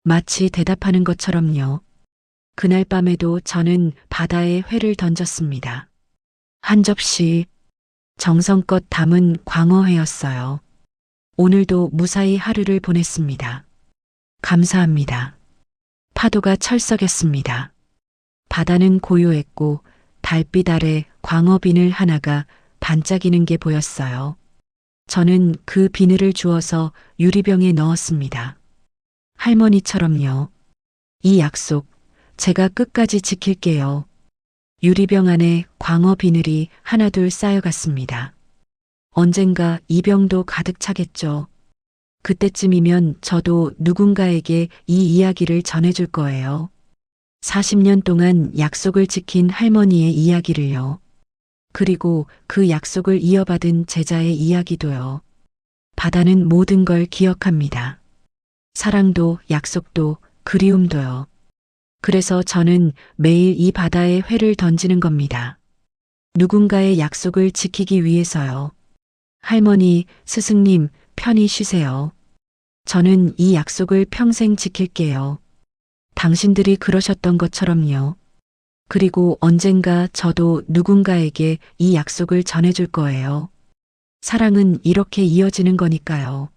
마치 대답하는 것처럼요. 그날 밤에도 저는 바다에 회를 던졌습니다. 한 접시, 정성껏 담은 광어회였어요. 오늘도 무사히 하루를 보냈습니다. 감사합니다. 파도가 철썩였습니다. 바다는 고요했고 달빛 아래 광어 비늘 하나가 반짝이는 게 보였어요. 저는 그 비늘을 주워서 유리병에 넣었습니다. 할머니처럼요. 이 약속 제가 끝까지 지킬게요. 유리병 안에 광어 비늘이 하나둘 쌓여갔습니다. 언젠가 이 병도 가득 차겠죠. 그때쯤이면 저도 누군가에게 이 이야기를 전해줄 거예요. 40년 동안 약속을 지킨 할머니의 이야기를요. 그리고 그 약속을 이어받은 제자의 이야기도요. 바다는 모든 걸 기억합니다. 사랑도 약속도 그리움도요. 그래서 저는 매일 이 바다에 회를 던지는 겁니다. 누군가의 약속을 지키기 위해서요. 할머니, 스승님, 편히 쉬세요. 저는 이 약속을 평생 지킬게요. 당신들이 그러셨던 것처럼요. 그리고 언젠가 저도 누군가에게 이 약속을 전해줄 거예요. 사랑은 이렇게 이어지는 거니까요.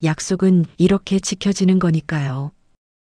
약속은 이렇게 지켜지는 거니까요.